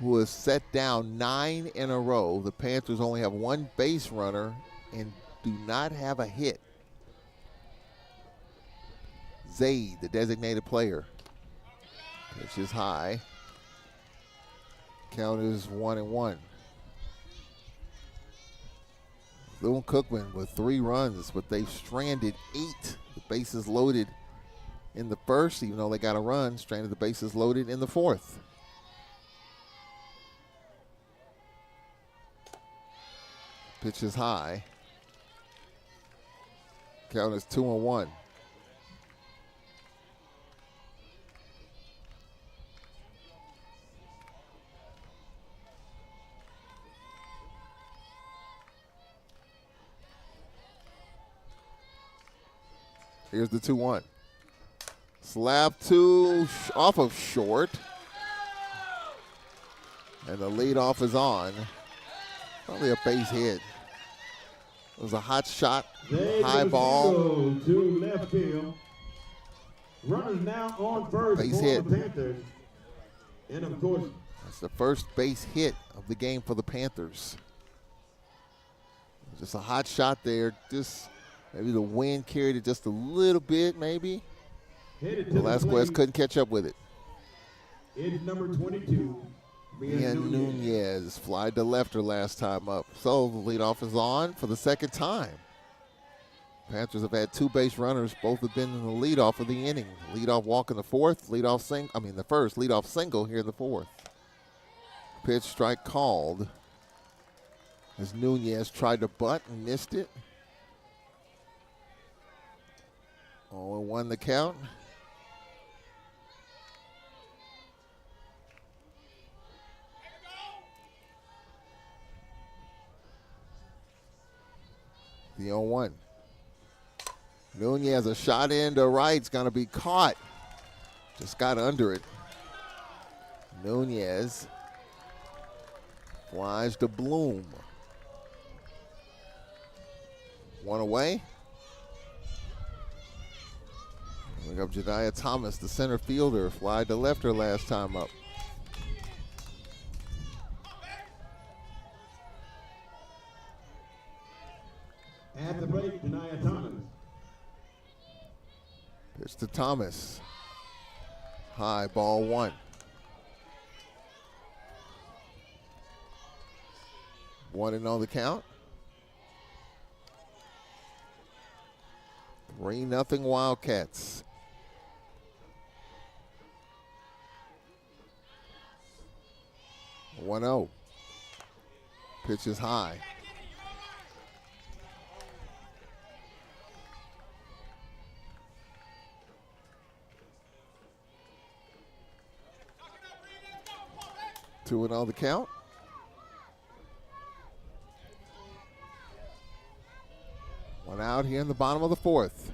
who has set down 9 in a row. The Panthers only have 1 base runner and do not have a hit. Zaid, the designated player. Pitch is high. Count is 1-1. Bethune-Cookman with 3 runs, but they've stranded 8. The bases loaded in the first, even though they got a run, stranded the bases loaded in the 4th. Pitch is high. Count is 2-1. Here's the 2-1. Slap two off of short. And the leadoff is on. Probably a base hit. It was a hot shot, high ball. To left field. Runners now on first Base for hit. the Panthers. And of course, That's the first base hit of the game for the Panthers. Just a hot shot there. Just maybe the wind carried it just a little bit, maybe. Velasquez couldn't catch up with it. It's number 22. Ian Nunez flied to lefter last time up. So the leadoff is on for the second time. Panthers have had 2 base runners. Both have been in the leadoff of the inning. Leadoff walk in the fourth. The first leadoff single here in the fourth. Pitch strike called as Nunez tried to butt and missed it. 0-1 the count. The 0-1. Nunez, a shot into right's going to be caught. Just got under it. Nunez flies to Bloom. 1 away. We got Jediah Thomas, the center fielder, flied to lefter last time up. At the plate, Jediah Thomas. Pitch to Thomas. High, ball 1. 1-0 the count. 3-0 Wildcats. One 0. Pitch is high. Two and 0 the count. One out here in the bottom of the fourth.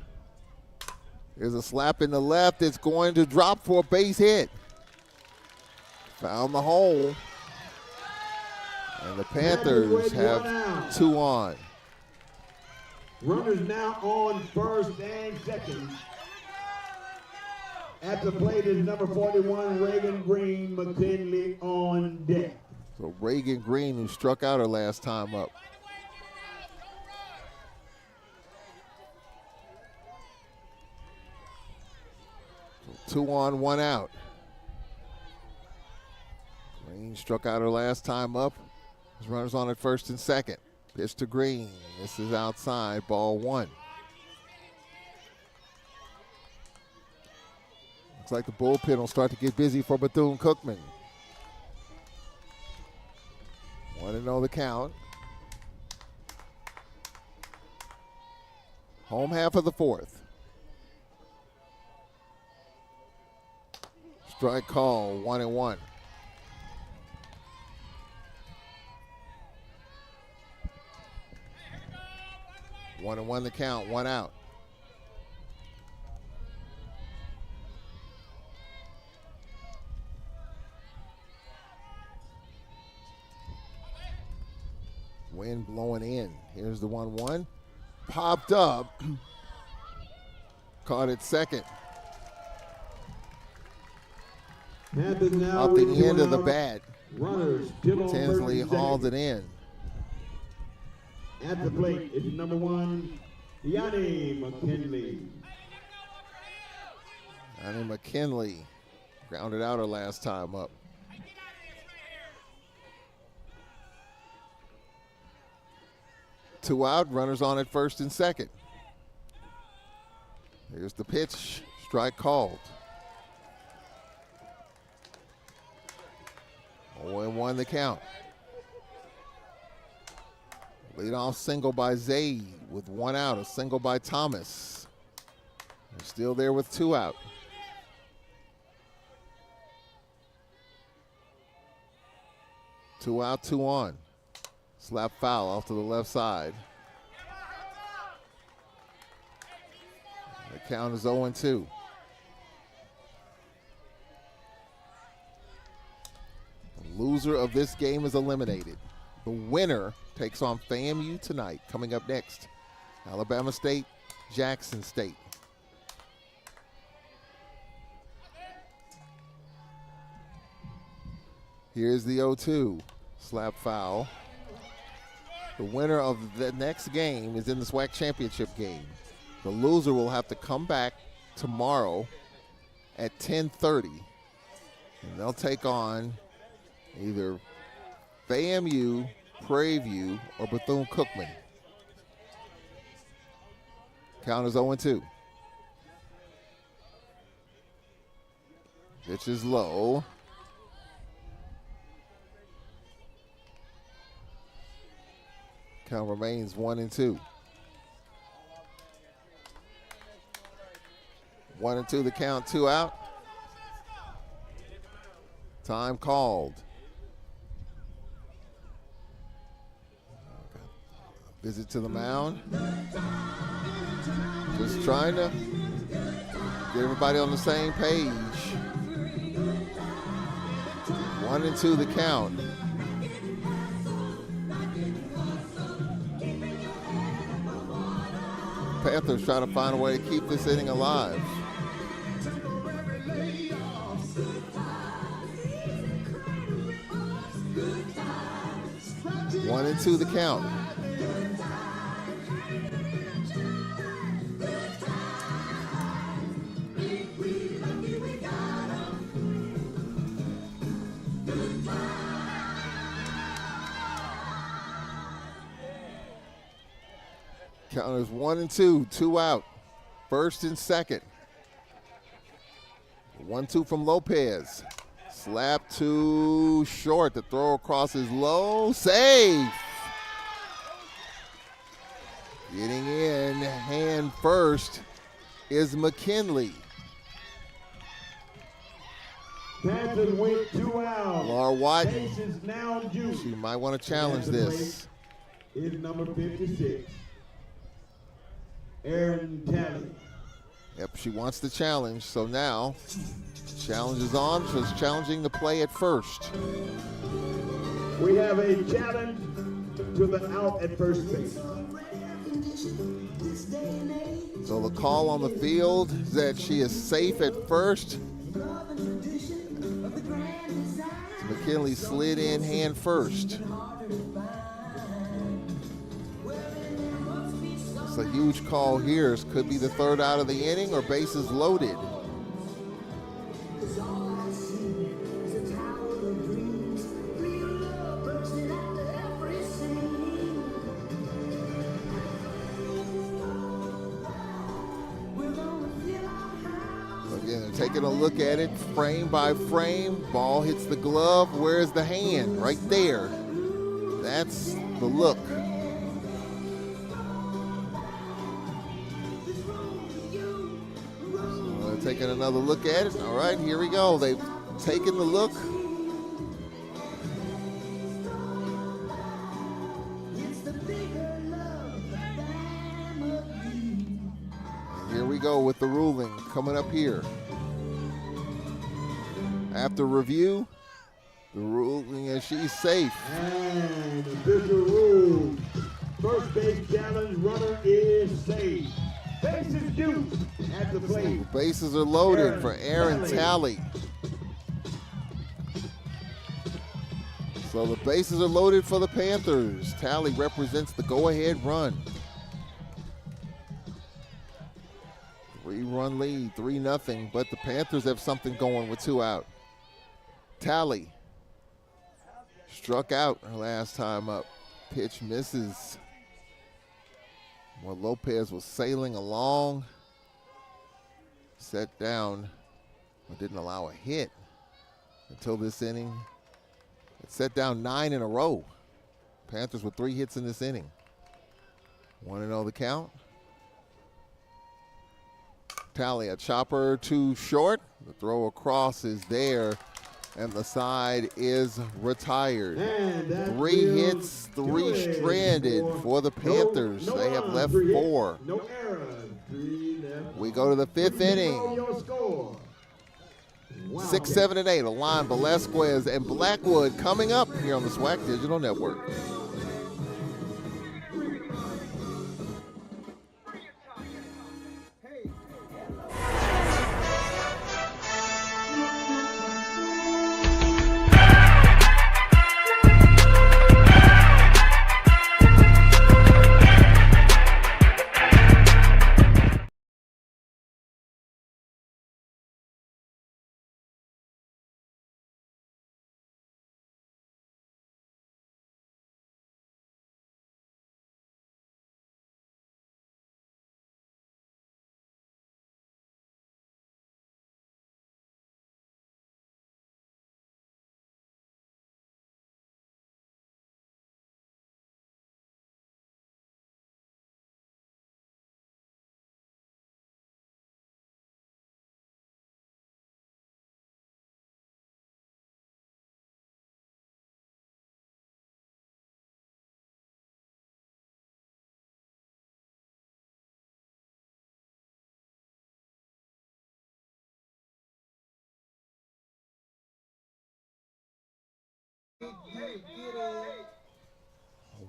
Here's a slap in the left. It's going to drop for a base hit. Found the hole. And the Panthers have 2 on. Runners now on first and second. At the plate is number 41, Reagan Green, McKinley on deck. So Reagan Green, who struck out her last time up. So 2 on, 1 out. Green struck out her last time up. There's runners on at first and second. Pitch to Green. This is outside, ball 1. Looks like the bullpen will start to get busy for Bethune-Cookman. 1-0 the count. Home half of the fourth. Strike call, 1-1. One and 1 the count, 1 out. Wind blowing in. Here's the 1-1. Popped up. Caught it second. Up the end of the bat. Runners still Tinsley on hauled it in. At the plate is number 1, Yanni McKinley. Yanni McKinley grounded out her last time up. Two out, runners on at first and second. Here's the pitch, strike called. 0-1 the count. Leadoff single by Zaid with 1 out, a single by Thomas. They're still there with 2 out. Two out, 2 on. Slap foul off to the left side. The Count is 0-2. The loser of this game is eliminated. The winner takes on FAMU tonight. Coming up next, Alabama State, Jackson State. Here's the 0-2. Slap foul. The winner of the next game is in the SWAC championship game. The loser will have to come back tomorrow at 10:30. And they'll take on either FAMU, Prairie, or Bethune-Cookman. Count is 0-2. Pitch is low. Count remains 1-2. 1-2 the count, 2 out. Time called. Visit to the mound. Just trying to get everybody on the same page. 1-2 the count. Panthers trying to find a way to keep this inning alive. One and two the count. Count is 1-2, 2 out. First and second. 1-2 from Lopez. Slap to short. The throw across is low. Safe. Getting in hand first is McKinley. Panthers went 2 out. Laura Watt. Bases now due. She might want to challenge this. Is number 56. Aaron Talley. Yep, she wants the challenge. So now, challenge is on. She's challenging the play at first. We have a challenge to the out at first base. So the call on the field is that she is safe at first. McKinley slid in hand first. It's a huge call here. It could be the third out of the inning or bases loaded. Again, they're taking a look at it frame by frame. Ball hits the glove. Where's the hand? Right there. That's the look. Taking another look at it. All right, here we go. They've taken the look. And here we go with the ruling coming up here. After review, the ruling is she's safe. And official rule. First base challenge, runner is safe. Bases due at the plate. The bases are loaded for Aaron Talley. So the bases are loaded for the Panthers. Talley represents the go-ahead run. 3-run lead, 3-0, but the Panthers have something going with 2 out. Talley struck out her last time up. Pitch misses. While Lopez was sailing along, set down, but didn't allow a hit until this inning. It set down 9 in a row. Panthers with 3 hits in this inning. 1-0 the count. Talley, a chopper to short. The throw across is there, and the side is retired. 3 hits, 3 stranded for the Panthers. They have left 4. No error. 3 left. We go to the 5th inning. 6, 7, and 8. Alon, Velasquez, and Blackwood coming up here on the SWAC Digital Network.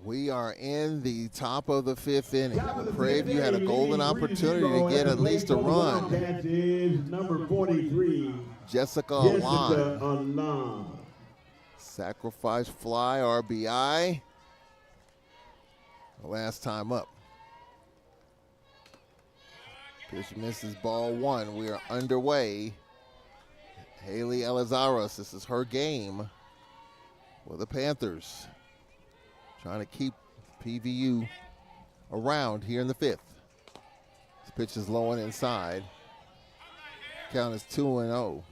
We are in the top of the 5th inning. Prairie had a golden opportunity to get at least a run. That is number 43, Jessica Alon. Sacrifice fly, RBI. Last time up. Pitch misses, ball 1. We are underway. Haley Elizaros, this is her game with the Panthers. Trying to keep PVU around here in the 5th. This pitch is low and inside. Count is 2-0.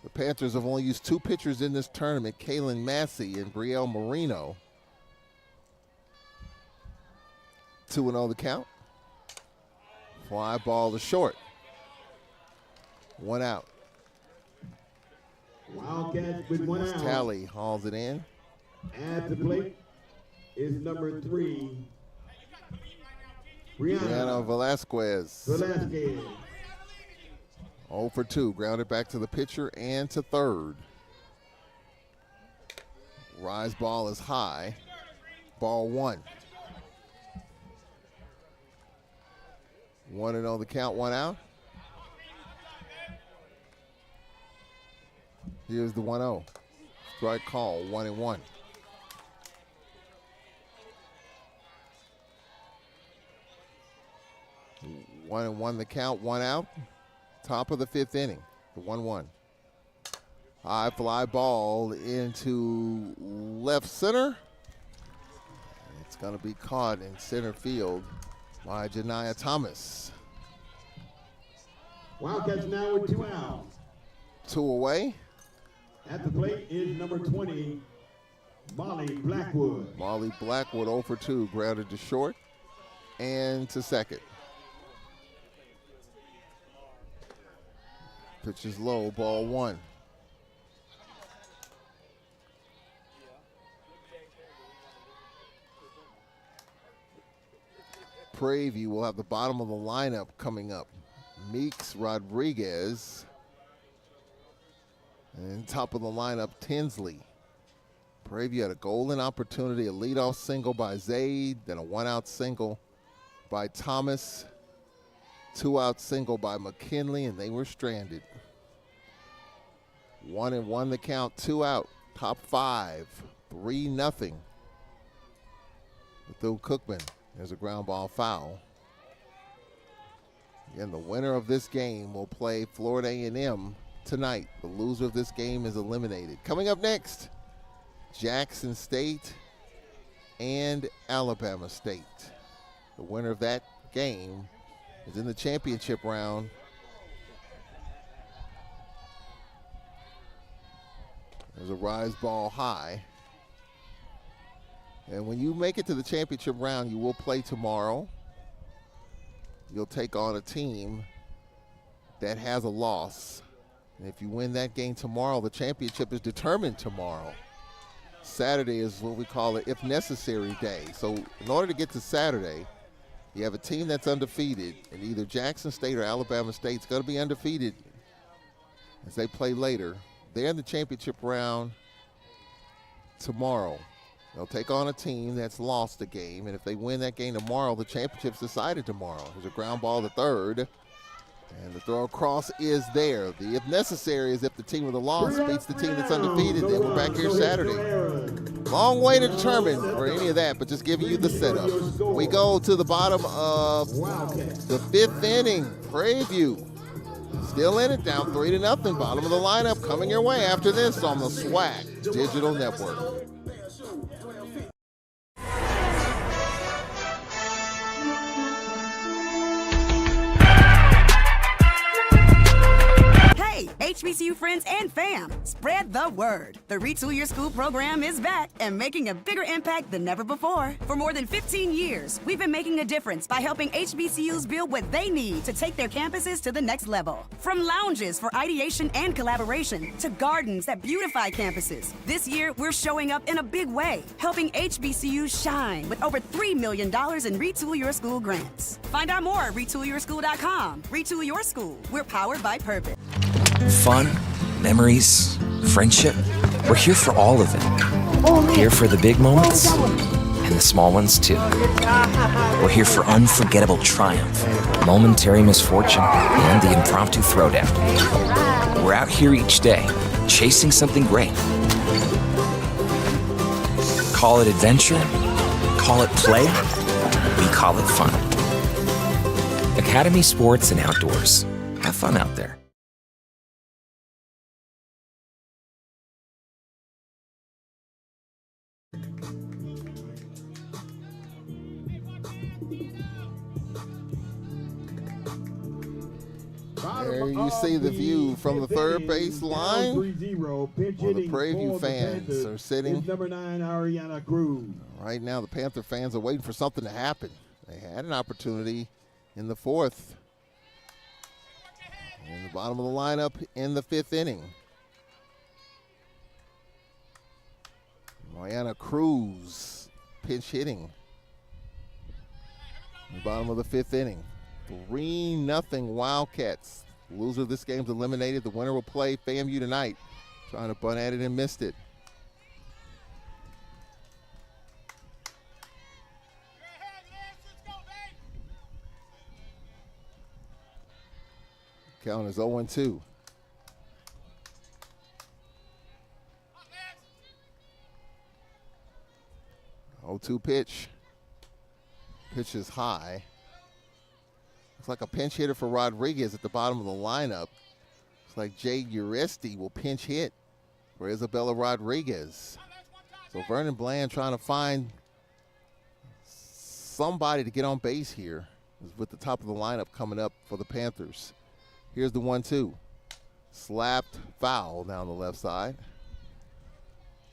The Panthers have only used 2 pitchers in this tournament, Kaylin Massey and Brielle Marino. 2-0 the count. Fly ball to short. 1 out. Wildcats with 1 out. Tally hauls it in. At the plate is number 3, Brianna Velasquez. 0 for 2. Grounded back to the pitcher and to third. Rise ball is high. Ball 1. 1-0 the count, 1 out. Here's the 1-0. Strike call, 1-1. 1-1 the count, 1 out. Top of the 5th inning, the 1-1. High fly ball into left center. It's going to be caught in center field by Janiyah Thomas. Wildcats now with 2 out. 2 away. At the plate is number 20, Molly Blackwood. Molly Blackwood 0 for 2, grounded to short and to second. Pitch is low, ball 1. Prairie will have the bottom of the lineup coming up. Meeks Rodriguez. And top of the lineup, Tinsley. Prairie had a golden opportunity, a leadoff single by Zaid, then a 1-out single by Thomas, 2-out single by McKinley, and they were stranded. 1-1 the count, 2 out, top 5, 3-0. Bethune Cookman, there's a ground ball foul. And the winner of this game will play Florida A&M tonight. The loser of this game is eliminated. Coming up next, Jackson State and Alabama State. The winner of that game is in the championship round. There's a rise ball high. And when you make it to the championship round, you will play tomorrow. You'll take on a team that has a loss. And if you win that game tomorrow, the championship is determined tomorrow. Saturday is what we call an if necessary day. So in order to get to Saturday, You have a team that's undefeated, and either Jackson State or Alabama State's going to be undefeated as they play later. They're in the championship round tomorrow. They'll take on a team that's lost a game, and if they win that game tomorrow, the championship's decided tomorrow. There's a ground ball to third, and the throw across is there. The if necessary is if the team with the loss beats the team that's undefeated, then we're back here Saturday. Long way to determine for any of that, but just giving you the setup. We go to the bottom of the 5th inning. Prairie still in it, down 3-0. Bottom of the lineup coming your way after this on the SWAC Digital Network. HBCU friends and fam, spread the word. The Retool Your School program is back and making a bigger impact than never before. For more than 15 years, we've been making a difference by helping HBCUs build what they need to take their campuses to the next level. From lounges for ideation and collaboration to gardens that beautify campuses. This year, we're showing up in a big way, helping HBCUs shine with over $3 million in Retool Your School grants. Find out more at retoolyourschool.com. Retool Your School. We're powered by purpose. Fun, memories, friendship. We're here for all of it. Here for the big moments and the small ones too. We're here for unforgettable triumph, momentary misfortune, and the impromptu throwdown. We're out here each day, chasing something great. Call it adventure, call it play, we call it fun. Academy Sports and Outdoors. Have fun out there. There you see the view from the third base line where the Prairie fans are sitting. Number 9, Ariana Cruz. Right now, the Panther fans are waiting for something to happen. They had an opportunity in the 4th. In the bottom of the lineup in the 5th inning. Ariana Cruz pinch hitting. In the bottom of the 5th inning. 3-0 Wildcats. The loser of this game's eliminated. The winner will play FAMU tonight. Trying to bunt at it and missed it. Count is 0-2. Oh, 2 pitch. Pitch is high. Looks like a pinch hitter for Rodriguez at the bottom of the lineup. Looks like Jay Uresti will pinch hit for Isabella Rodriguez. So Vernon Bland trying to find somebody to get on base here with the top of the lineup coming up for the Panthers. Here's the 1-2. Slapped foul down the left side.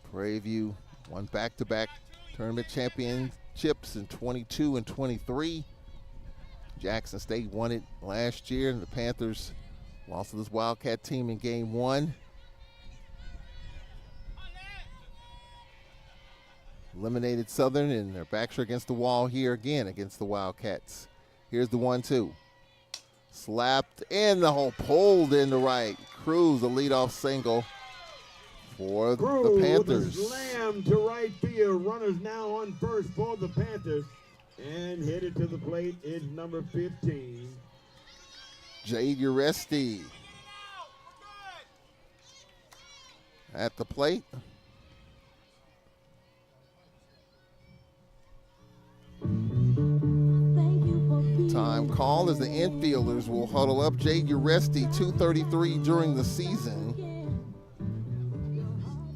Prairie won back-to-back tournament championships in 22 and 23. Jackson State won it last year, and the Panthers lost to this Wildcat team in game 1. Eliminated Southern, and their backs are against the wall here again against the Wildcats. Here's the 1-2. Slapped in the hole, pulled in the right. Cruz, the leadoff single for the Panthers. Slammed to right field. Runners now on first for the Panthers. And headed to the plate is number 15. Jade Uresti at the plate. Time call as the infielders will huddle up. Jade Uresti, 233 during the season.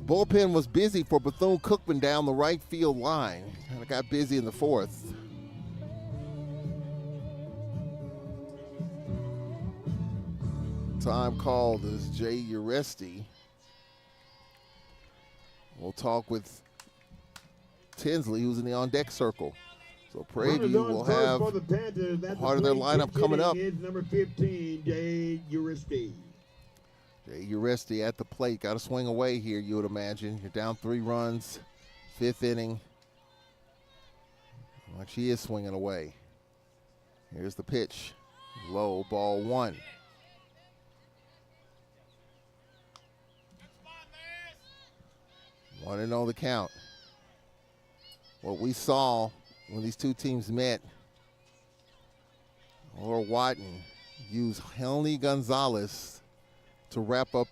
Bullpen was busy for Bethune Cookman down the right field line. And it got busy in the 4th. Time called is Jay Uresti. We'll talk with Tinsley, who's in the on-deck circle. So Prairie will have part of their lineup coming up. Number 15, Jay Uresti. Jay Uresti at the plate. Got to swing away here, you would imagine. You're down 3 runs, 5th inning. Like she is swinging away. Here's the pitch. Low, ball one. One and on the count. What we saw when these two teams met, Laura Watton used Helny Gonzalez to wrap up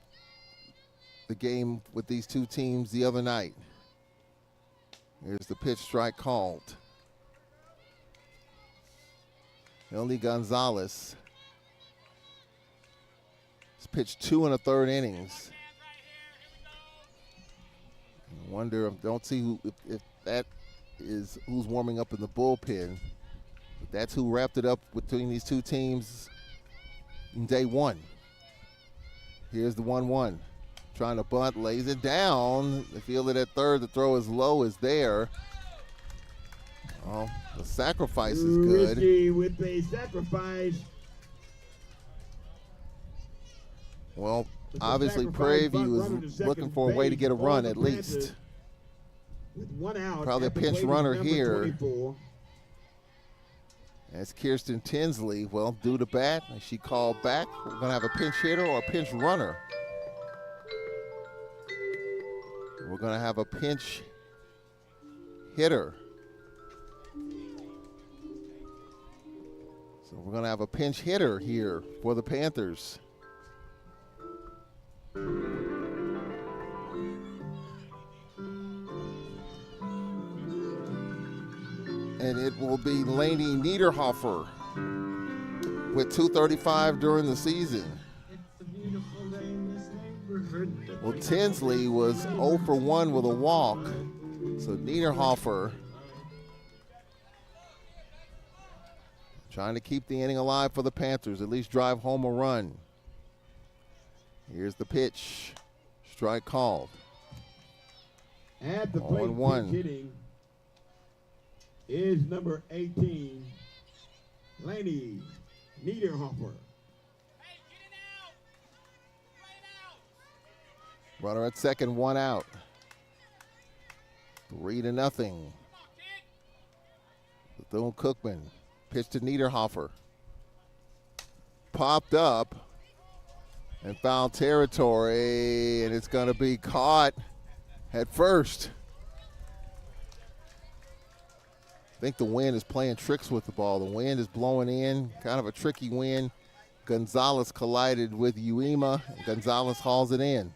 the game with these two teams the other night. Here's the pitch, strike called. Helny Gonzalez has pitched 2 1/3 innings. I wonder, don't see if that is who's warming up in the bullpen. But that's who wrapped it up between these two teams in day one. Here's the 1-1. Trying to bunt, lays it down. They feel it at third. The throw is low, is there. Oh, the sacrifice is good. Richie with a sacrifice. Well, obviously Prairie was looking for a way to get a run at least. With 1 out. Probably a pinch runner here. As Kirsten Tinsley, well, due to bat, she called back. We're going to have a pinch hitter or a pinch runner. We're going to have a pinch hitter. So we're going to have a pinch hitter here for the Panthers. And it will be Lainey Niederhofer with 235 during the season. Well, Tinsley was 0 for 1 with a walk. So Niederhofer trying to keep the inning alive for the Panthers, at least drive home a run. Here's the pitch. Strike called. At the plate, pitch hitting is number 18, Lainey Niederhofer. Runner at second, 1 out. 3-0. Bethune Cookman. Pitch to Niederhofer. Popped up and foul territory, and it's going to be caught at first. I think the wind is playing tricks with the ball. The wind is blowing in, kind of a tricky wind. Gonzalez collided with Uema, and Gonzalez hauls it in.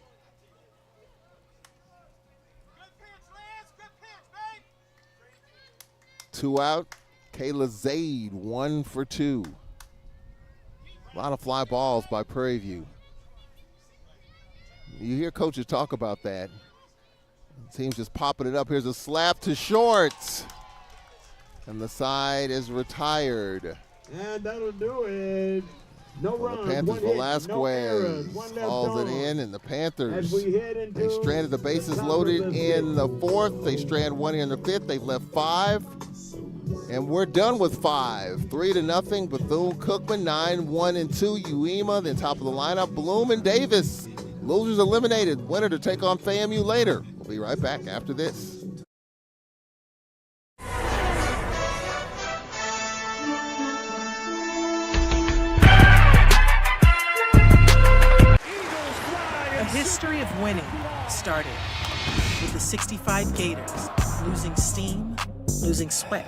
Two out. Kayla Zaid, 1 for 2. A lot of fly balls by Prairie View. You hear coaches talk about that. The team's just popping it up. Here's a slap to short. And the side is retired. And that'll do it. No runs, the Panthers, 1 hit, Velasquez no errors, 1 left hauls it on. in, and the Panthers, As we head into they stranded the bases loaded in the 4th. They strand 1 in the 5th. They've left 5. And we're done with 5. 3-0. Bethune Cookman, 9-1-2. Uema, then top of the lineup, Bloom and Davis. Losers eliminated. Winner to take on FAMU later. We'll be right back after this. A history of winning started with the 65 Gators, losing steam, losing sweat.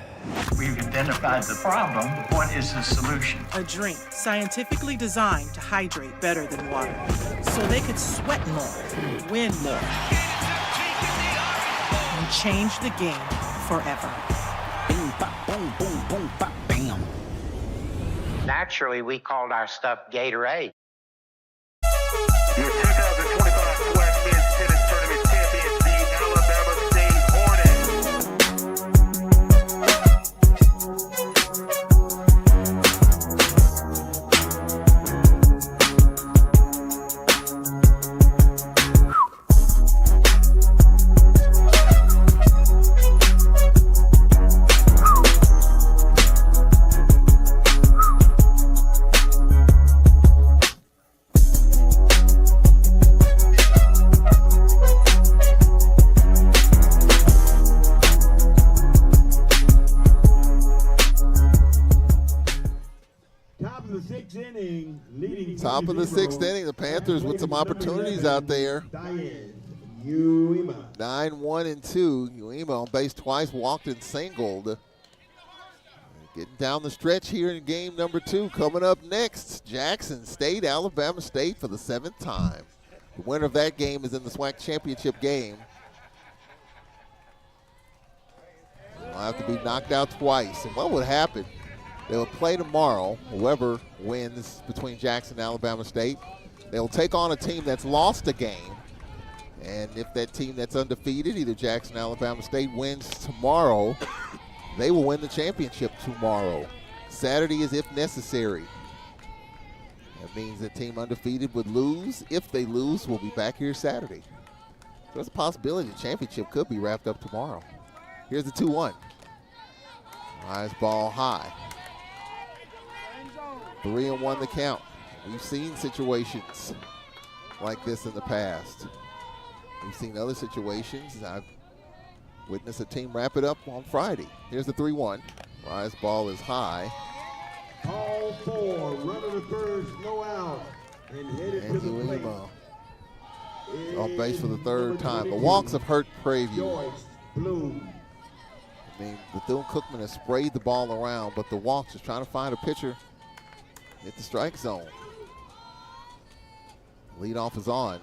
We've identified the problem. The point is the solution. A drink scientifically designed to hydrate better than water, so they could sweat more, win more, and change the game forever. Bing, bop, boom, boom, boom, bop, bam. Naturally, we called our stuff Gatorade. Your 2025 SWAC Men's Tennis Tournament champions, the Alabama State Hornets. Top of the 6th inning, the Panthers with some opportunities out there. 9-1-2. Uema on base twice, walked and singled. Getting down the stretch here in game number 2. Coming up next, Jackson State, Alabama State for the 7th time. The winner of that game is in the SWAC championship game. They'll have to be knocked out twice. And what would happen? They will play tomorrow, whoever wins between Jackson and Alabama State. They'll take on a team that's lost a game. And if that team that's undefeated, either Jackson or Alabama State, wins tomorrow, they will win the championship tomorrow. Saturday is if necessary. That means the team undefeated would lose. If they lose, we'll be back here Saturday. There's a possibility the championship could be wrapped up tomorrow. Here's the 2-1. Rise ball high. 3-1 the count. We've seen situations like this in the past. We've seen other situations. I've witnessed a team wrap it up on Friday. Here's the 3-1. Rise ball is high. All 4, runner to first, no out, and headed to the plate. On base for the 3rd time. The walks have hurt Prairie. I mean, Bethune Cookman has sprayed the ball around, but the walks is trying to find a pitcher at the strike zone. Leadoff is on.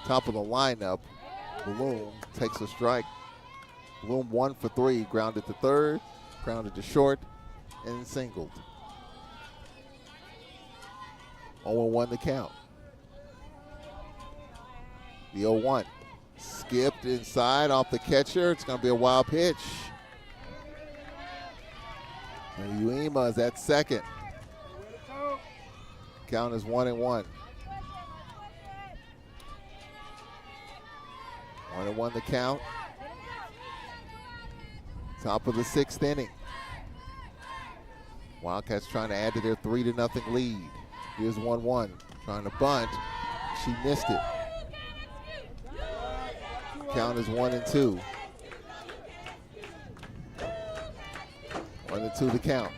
Top of the lineup, Bloom takes a strike. Bloom 1 for 3, grounded to 3rd, grounded to short, and singled. 0-1 the count. The 0-1 skipped inside off the catcher. It's going to be a wild pitch. And Uema is at second. Count is 1-1. 1-1 the count. Top of the 6th inning. Wildcats trying to add to their 3-0 lead. Here's 1-1. Trying to bunt. She missed it. Count is 1-2. 1-2 the count.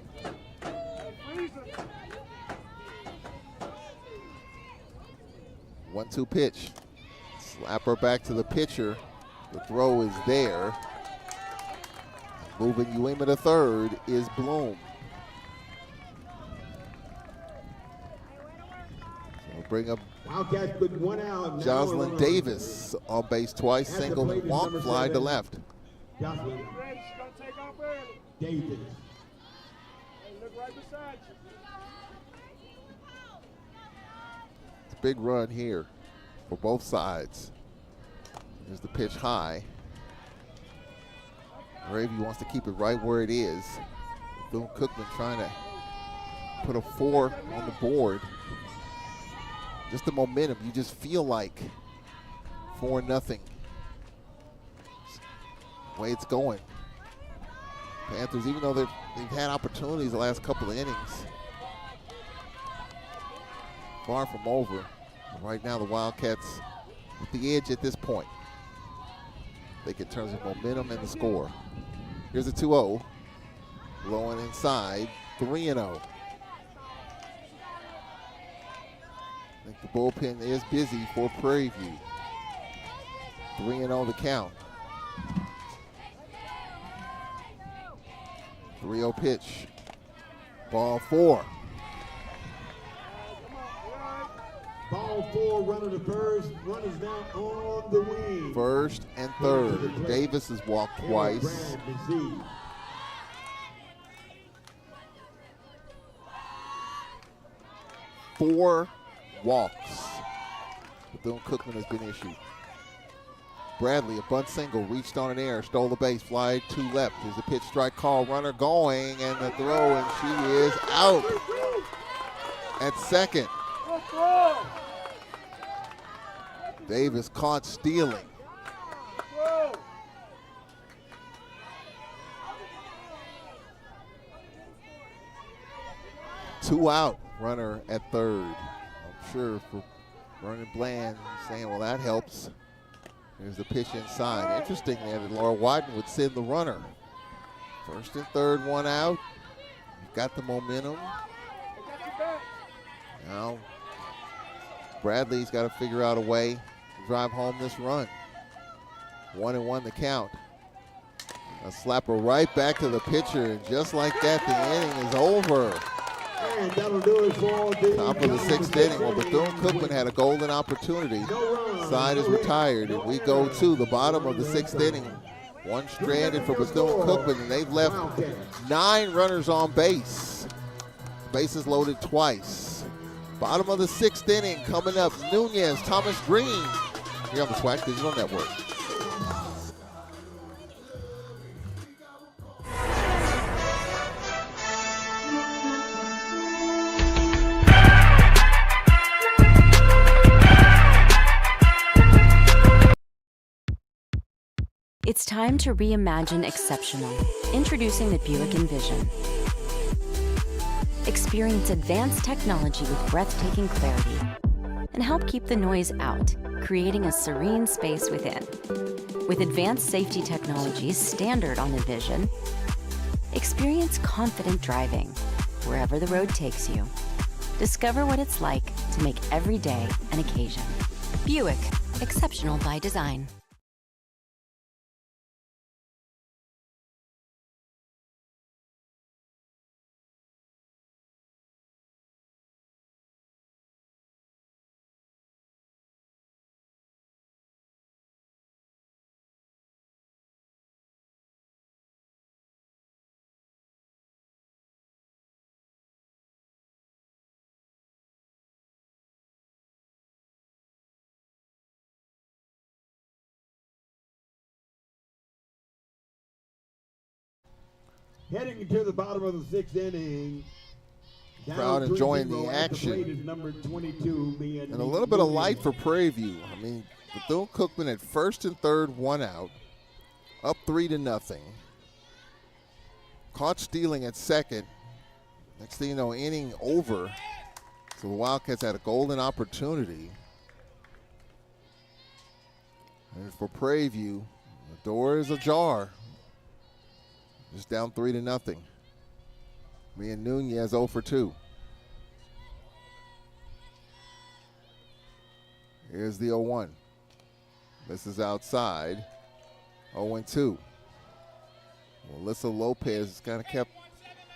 One-two pitch. Slap her back to the pitcher. The throw is there. Moving Uema to 3rd is Bloom. So bring up Wildcats with 1 out. Jocelyn Davis on base twice, single and walk, fly to left. Jocelyn Davis. It's a big run here for both sides. Here's the pitch high. Gravy wants to keep it right where it is. Bethune Cookman trying to put a 4 on the board. Just the momentum, you just feel like 4-0. The way it's going. Panthers, even though they've had opportunities the last couple of innings, far from over. Right now the Wildcats with the edge at this point. They can turn some momentum and the score. Here's a 2-0. Blowing inside, 3-0. I think the bullpen is busy for Prairie View. 3-0 the count. 3-0 pitch. Ball 4. Ball 4, runner to first. Runners down on the wing. 1st and 3rd. Davis has walked twice. 4 walks. Bethune Cookman has been issued. Bradley, a bunt single, reached on an air, stole the base, fly to left. There's a pitch strike call, runner going, and the throw, and she is out at second. Davis caught stealing. Two out, runner at 3rd. I'm sure for Vernon Bland saying, well, that helps. Here's the pitch inside. Interestingly, that Laura Wyden would send the runner. 1st and 3rd, 1 out. You've got the momentum. Now, Bradley's got to figure out a way to drive home this run. 1-1 the count. A slapper right back to the pitcher, and just like that, the inning is over. And that'll do it for the Top of the 6th inning. Well, Bethune-Cookman had a golden opportunity. Side is retired, and we go to the bottom of the 6th inning. One stranded for Bethune-Cookman, and they've left 9 runners on base. Bases loaded twice. Bottom of the 6th inning coming up. Nunez, Thomas Green. Here on the SWAC Digital Network. It's time to reimagine exceptional. Introducing the Buick Envision. Experience advanced technology with breathtaking clarity and help keep the noise out, creating a serene space within. With advanced safety technologies standard on Envision, experience confident driving wherever the road takes you. Discover what it's like to make every day an occasion. Buick, exceptional by design. Heading into the bottom of the 6th inning. Crowd enjoying the action. And a little bit of light for Prairie View. I mean, Bethune-Cookman at first and third, 1 out. Up 3-0. Caught stealing at second. Next thing you know, inning over. So the Wildcats had a golden opportunity. And for Prairie View, the door is ajar. Just down 3-0. Me and Nunez 0 for 2. Here's the 0-1. This is outside. 0-2. Melissa Lopez kind of kept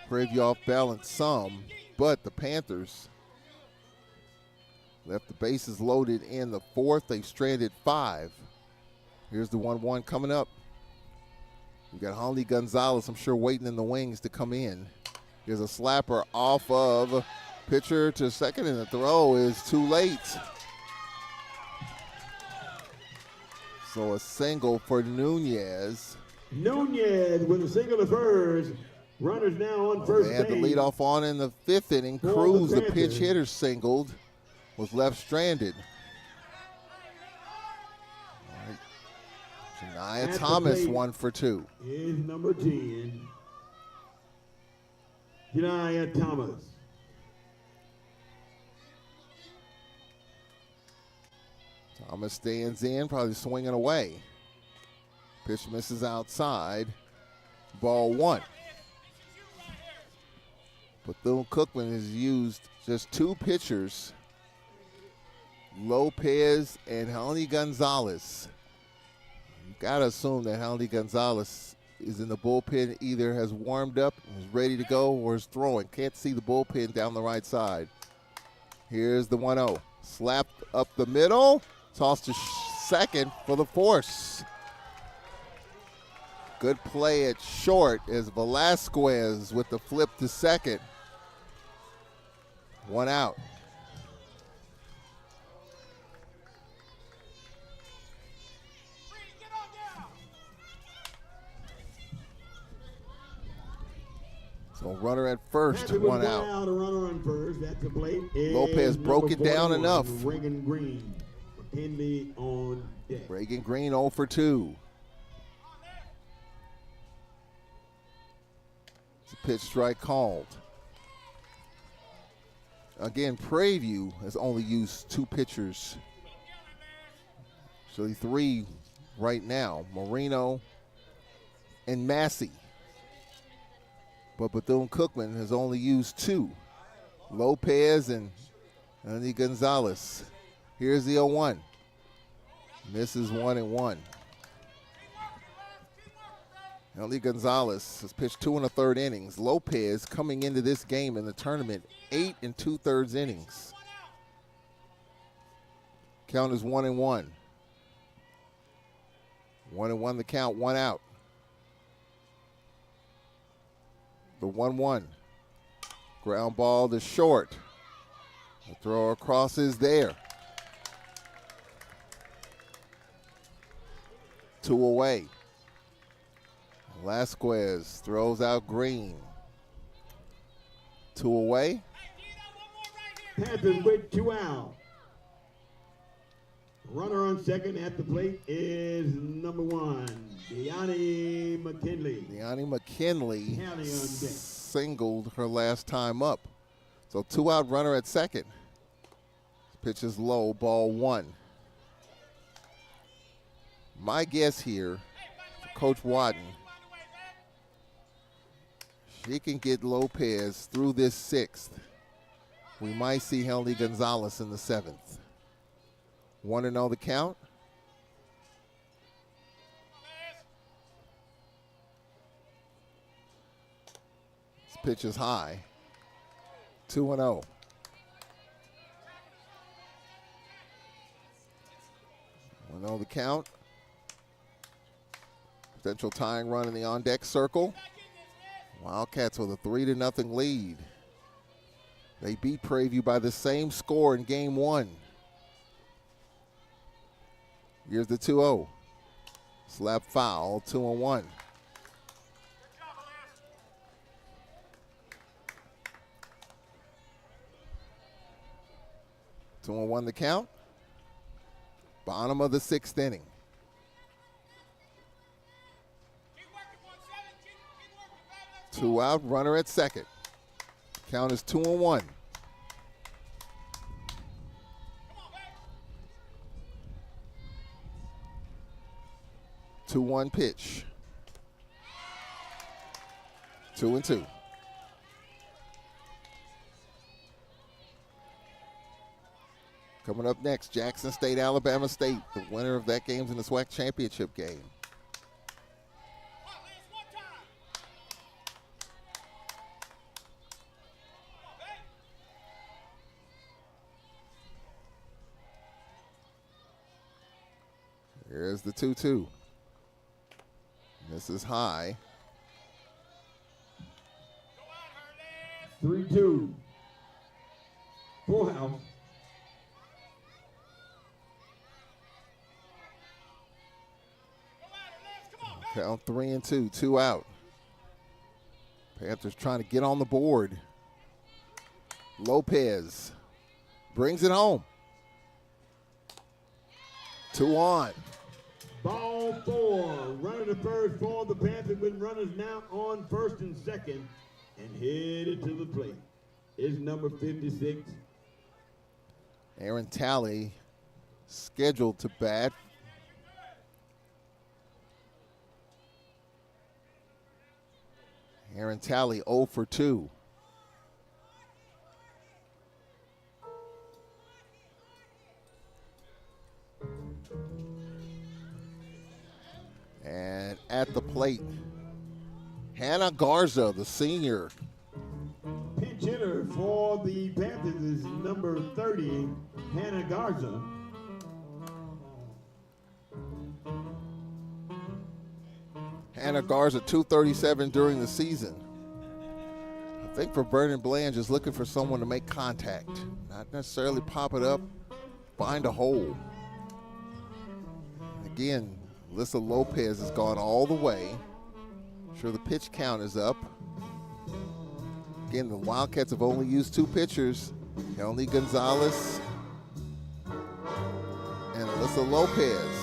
Prairie View off balance some, but the Panthers left the bases loaded in the 4th. They've stranded 5. Here's the 1-1 coming up. We got Holly Gonzalez, I'm sure, waiting in the wings to come in. Here's a slapper off of pitcher to second, and the throw is too late. So a single for Nunez. Nunez with a single to first. Runners now on first They had the base. lead off on in the 5th inning. Cruz, the pitch hitter, singled, was left stranded. Shania Thomas 1 for 2. Is number 10. Shania Thomas. Thomas stands in, probably swinging away. Pitch misses outside. Ball 1. Bethune-Cookman has used just 2 pitchers, Lopez and Holly Gonzalez. You gotta assume that Holly Gonzalez is in the bullpen, either has warmed up, is ready to go, or is throwing. Can't see the bullpen down the right side. Here's the 1-0. Slapped up the middle, tossed to second for the force. Good play at short as Velasquez with the flip to second. 1 out. So runner at first, 1 out. A runner on first. That's a plate. Lopez broke it down enough. Reagan Green. McKinley on deck. Reagan Green 0 for 2. It's a pitch strike called. Again, Prairie View has only used 2 pitchers. Actually 3 right now. Marino and Massey. But Bethune-Cookman has only used 2. Lopez and Andy Gonzalez. Here's the 0-1. Misses 1-1. Andy Gonzalez has pitched 2 1/3 innings. Lopez coming into this game in the tournament 8 2/3 innings. Count is 1-1. 1-1 the count, 1 out. The 1-1. Ground ball to short. The throw across is there. 2 away. Velasquez throws out Green. 2 away. Panthers with 2 out. Runner on second at the plate is number 1, Deanne McKinley. Deanne McKinley County on deck. singled her last time up. So 2 out runner at second. Pitch is low, ball 1. My guess here, Coach Wadden, she can get Lopez through this 6th. We might see Helny Gonzalez in the 7th. 1-0 the count. This pitch is high. 2-0. The count. Potential tying run in the on-deck circle. Wildcats with a 3-0 lead. They beat Prairie by the same score in game 1. Here's the 2-0. Slap foul, 2-1. Two and one the count. Bottom of the 6th inning. Two out, runner at second. Count is 2-1. Two 2-1 pitch. 2-2. Coming up next, Jackson State, Alabama State. The winner of that game's in the SWAC championship game. Here's the 2-2. This is high. 3-2. Full house. Count 3-2, 2 out. Panthers trying to get on the board. Lopez brings it home. 2 on. Ball 4. Runner to first for the Panthers with runners now on first and second. And headed to the plate is number 56. Aaron Talley scheduled to bat. Aaron Talley 0 for 2. And at the plate, Hannah Garza, the senior. Pinch hitter for the Panthers is number 30, Hannah Garza. Hannah Garza, 237 during the season. I think for Vernon Bland, just looking for someone to make contact. Not necessarily pop it up, find a hole. Again, Alyssa Lopez has gone all the way. I'm sure the pitch count is up. Again, the Wildcats have only used 2 pitchers. Helny Gonzalez and Alyssa Lopez.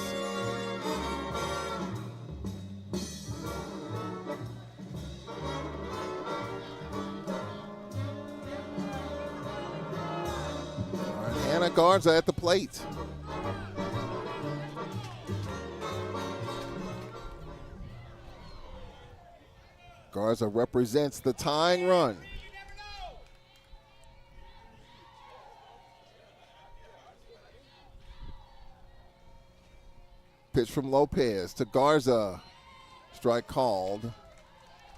Hannah Garza at the plate. Garza represents the tying run. Pitch from Lopez to Garza. Strike called.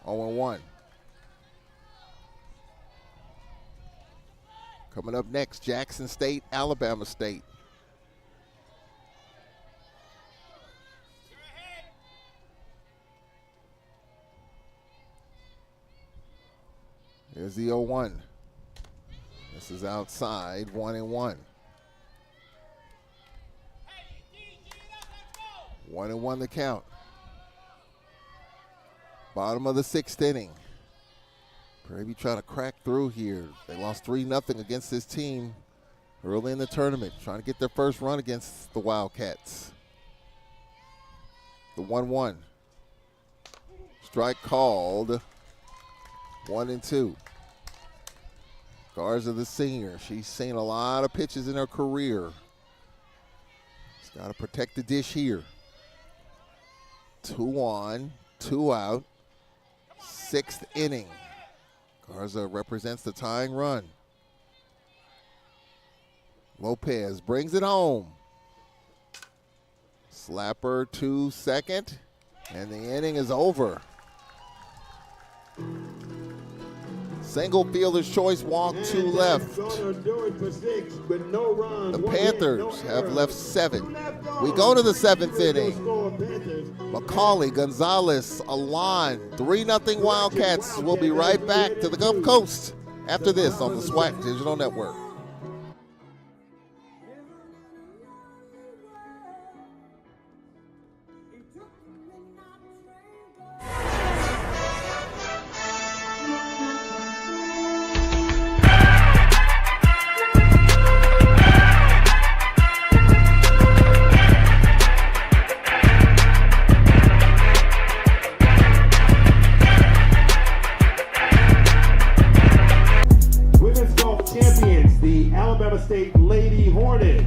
0-1. Coming up next, Jackson State, Alabama State. Here's the 0-1. This is outside, 1-1. 1-1 the count. Bottom of the 6th inning. Prairie trying to crack through here. They lost 3-0 against this team early in the tournament, trying to get their first run against the Wildcats. The 1-1. Strike called. 1-2. Garza, the senior. She's seen a lot of pitches in her career. She's got to protect the dish here. 2 on, 2 out. 6th inning. Garza represents the tying run. Lopez brings it home. Slapper to second, and the inning is over. Single fielder's choice walk to left. The Panthers have left 7. We go to the 7th inning. McCaulay, Gonzalez, Alon, 3-0 Wildcats. We'll be right back to the Gulf Coast after this on the SWAC Digital Network. State Lady Hornets.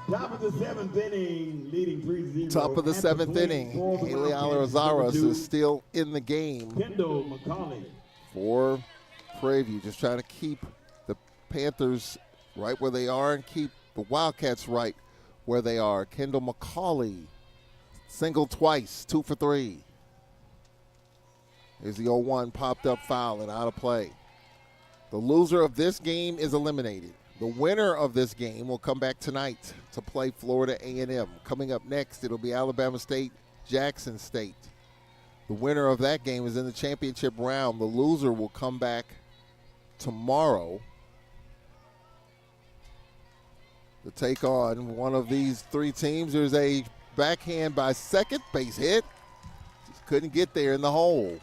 Top of the 7th inning, leading 3-0. Top of the 7th inning. Haley Alazaras is still in the game. Kendall McCaulay. For Prairie, just trying to keep the Panthers right where they are and keep the Wildcats right where they are. Kendall McCaulay, single twice, 2 for 3. Here's the 0-1, popped up foul and out of play. The loser of this game is eliminated. The winner of this game will come back tonight to play Florida A&M. Coming up next, it'll be Alabama State, Jackson State. The winner of that game is in the championship round. The loser will come back tomorrow to take on one of these 3 teams. There's a backhand by second, base hit. Just couldn't get there in the hole.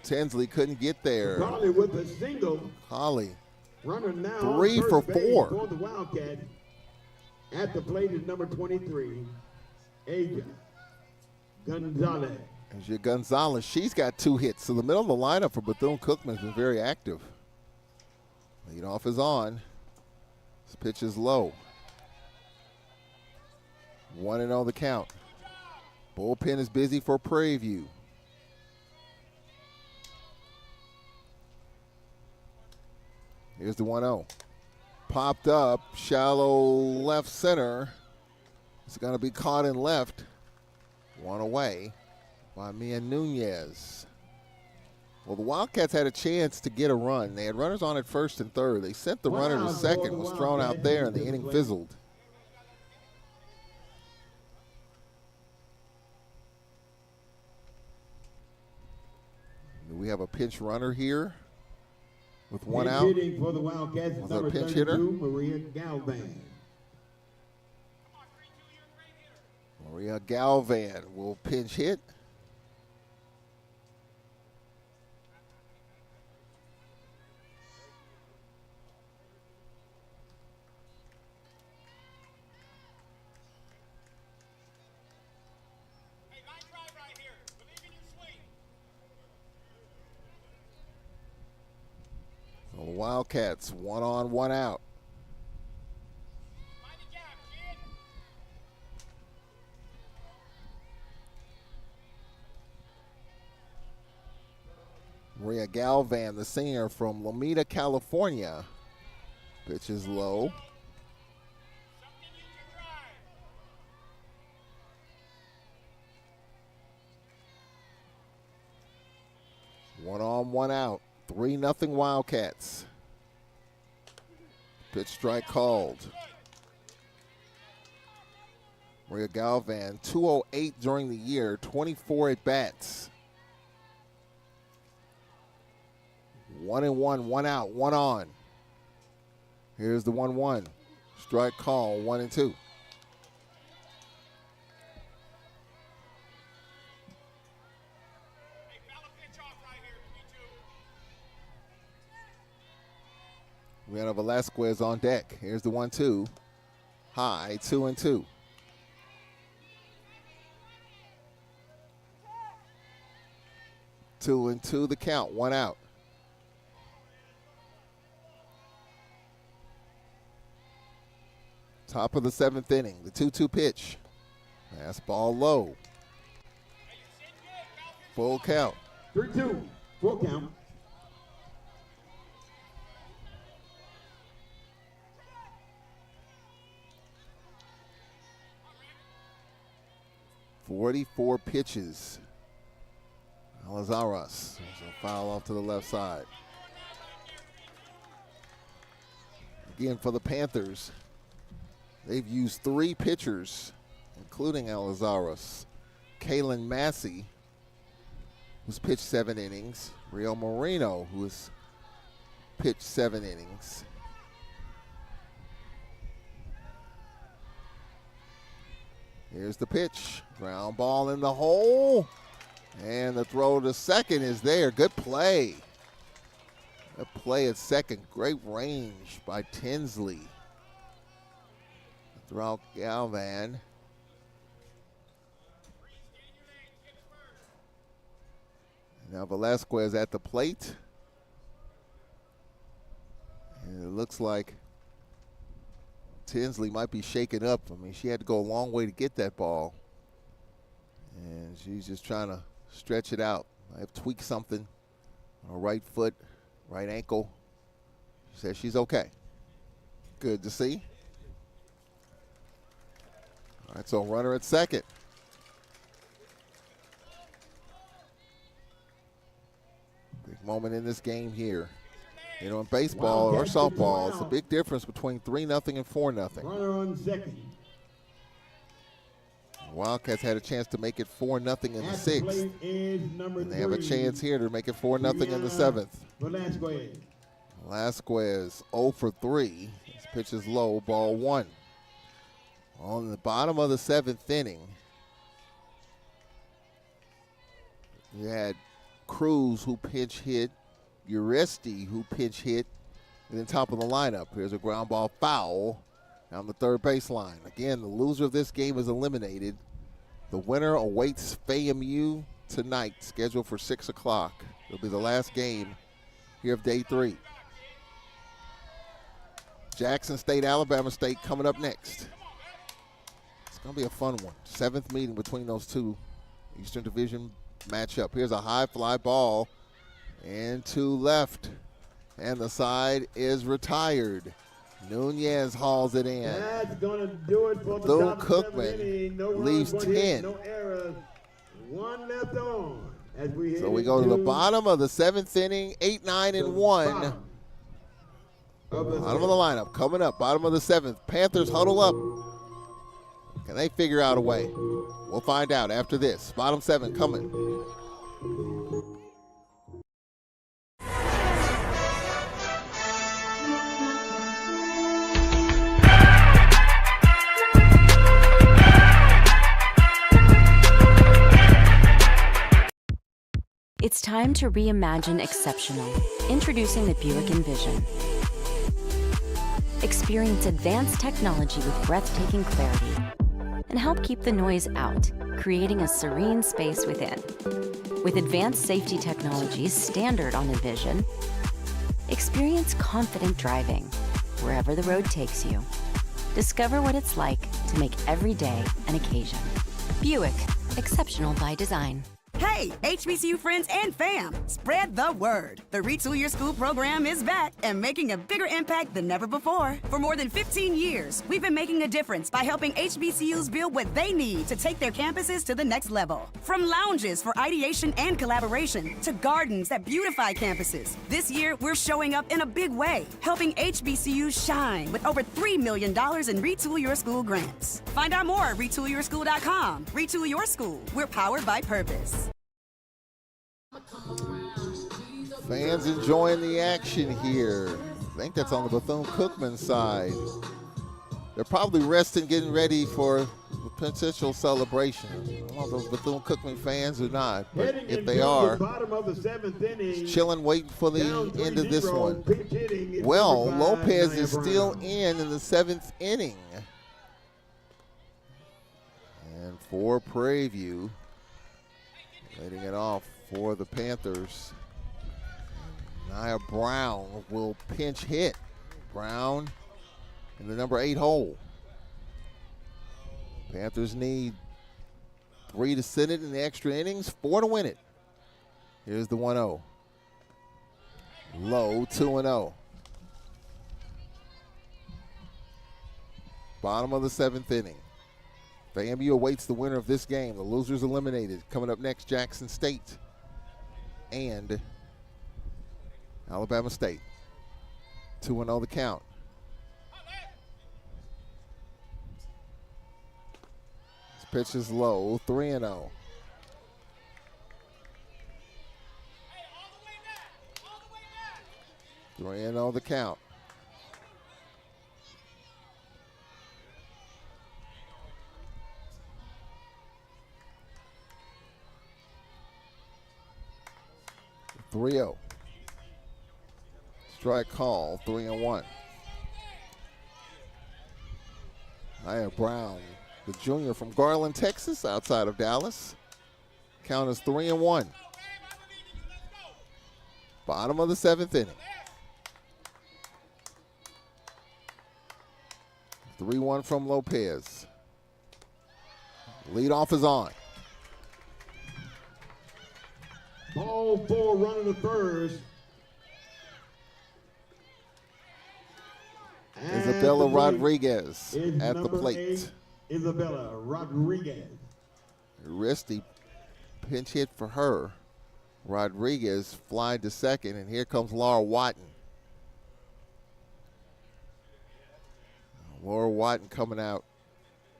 Tinsley couldn't get there. McCaulay with a single. Holly. Runner now 3 for 4. For the Wildcat. At the plate is number 23, Aja Gonzalez. Aja Gonzalez, she's got 2 hits. So the middle of the lineup for Bethune-Cookman has been very active. Leadoff is on. This pitch is low. 1-0 the count. Bullpen is busy for Prairie View. Here's the 1-0. Popped up, shallow left center. It's going to be caught in left. 1 away by Mia Nunez. Well, the Wildcats had a chance to get a run. They had runners on at first and third. They sent the runner to second, was thrown out there, and the inning fizzled. Do we have a pinch runner here with one Pinch out? hitting for the Wildcats, Was there number a pinch 32, hitter? Maria Galvan. Maria Galvan will pinch hit. So the Wildcats, 1 on, 1 out. Maria Galvan, the singer from Lomita, California, pitches low. One on, 1 out. 3-0 Wildcats. Pitch strike called. Maria Galvan, 208 during the year, 24 at bats. 1-1, 1 out, 1 on. Here's the 1-1. Strike call, 1-2. We have Velasquez on deck. Here's the 1-2. High, 2-2. Two and two, the count, 1 out. Top of the 7th inning, the 2-2 pitch. Fastball low. Full count. 3-2, full count. .44 pitches. Alazaras. There's a foul off to the left side. Again, for the Panthers, they've used 3 pitchers, including Alazaras. Kaylin Massey, who's pitched 7 innings. Rio Moreno, who has pitched 7 innings. Here's the pitch. Ground ball in the hole. And the throw to second is there. Good play. Good play at second. Great range by Tinsley. Throughout Galvan. Now Velasquez at the plate. And it looks like Tinsley might be shaken up. I mean, she had to go a long way to get that ball. And she's just trying to stretch it out. I have tweaked something on her right foot, right ankle. She says she's okay. Good to see. All right, so runner at second. Big moment in this game here. You know, in baseball or softball, it's a big difference between 3-0 and 4-0. Runner on second. Wildcats had a chance to make it 4-0 in the 6th. And they have a chance here to make it 4-0 in the 7th. Velasquez 0 for 3. His pitch is low, ball 1. On the bottom of the 7th inning, you had Cruz who pinch hit, Uresti who pinch hit, and then top of the lineup. Here's a ground ball foul down the third baseline. Again, the loser of this game is eliminated. The winner awaits FAMU tonight, scheduled for 6 o'clock. It'll be the last game here of day 3. Jackson State, Alabama State coming up next. It's going to be a fun one. 7th meeting between those two Eastern Division matchup. Here's a high fly ball into left, and the side is retired. Nunez hauls it in. That's going to do it for Bethune the Cookman leaves 10. No errors. 1 left on. As we So we go to the bottom of the 7th inning, 8-9 and 1. Bottom of the lineup coming up, bottom of the 7th. Panthers huddle up. Can they figure out a way? We'll find out after this. Bottom 7 coming. time to reimagine exceptional. Introducing the Buick Envision. Experience advanced technology with breathtaking clarity and help keep the noise out, creating a serene space within. With advanced safety technologies standard on Envision, experience confident driving wherever the road takes you. Discover what it's like to make every day an occasion. Buick, exceptional by design. Hey, HBCU friends and fam, spread the word. The Retool Your School program is back and making a bigger impact than ever before. For more than 15 years, we've been making a difference by helping HBCUs build what they need to take their campuses to the next level. From lounges for ideation and collaboration to gardens that beautify campuses. This year, we're showing up in a big way, helping HBCUs shine with over $3 million in Retool Your School grants. Find out more at retoolyourschool.com. Retool Your School. We're powered by purpose. Fans enjoying the action here. I think that's on the Bethune-Cookman side. They're probably resting, getting ready for a potential celebration. I don't know if those Bethune-Cookman fans or not, but if they are, chilling, waiting for the end of this one. Well, Lopez is still in the 7th inning. And for Prairie View, leading it off for the Panthers, Nia Brown will pinch hit. Brown in the number 8 hole. Panthers need 3 to send it in the extra innings, 4 to win it. Here's the 1-0. Low, 2-0. Bottom of the 7th inning. FAMU awaits the winner of this game. The loser's eliminated. Coming up next, Jackson State and Alabama State. 2-0 the count. This pitch is low, 3-0. Three and 0 the count. Strike call, 3-1. Nia Brown, the junior from Garland, Texas, outside of Dallas. Count is 3-1. Bottom of the 7th inning. 3-1 from Lopez. Leadoff is on. Ball 4, running to first. Isabella Rodriguez at the plate. 8, Isabella Rodriguez. Risty pinch hit for her. Rodriguez flying to second, and here comes Laura Watton. Laura Watton coming out.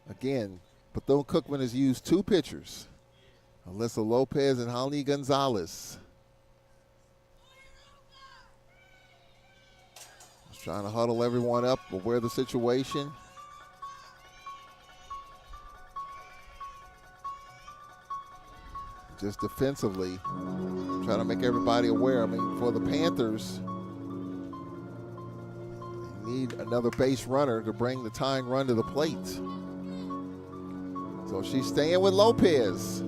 Again, Bethune-Cookman has used 2 pitchers. Alyssa Lopez and Holly Gonzalez. Just trying to huddle everyone up, aware of the situation. Just defensively, trying to make everybody aware. I mean, for the Panthers, they need another base runner to bring the tying run to the plate. So she's staying with Lopez.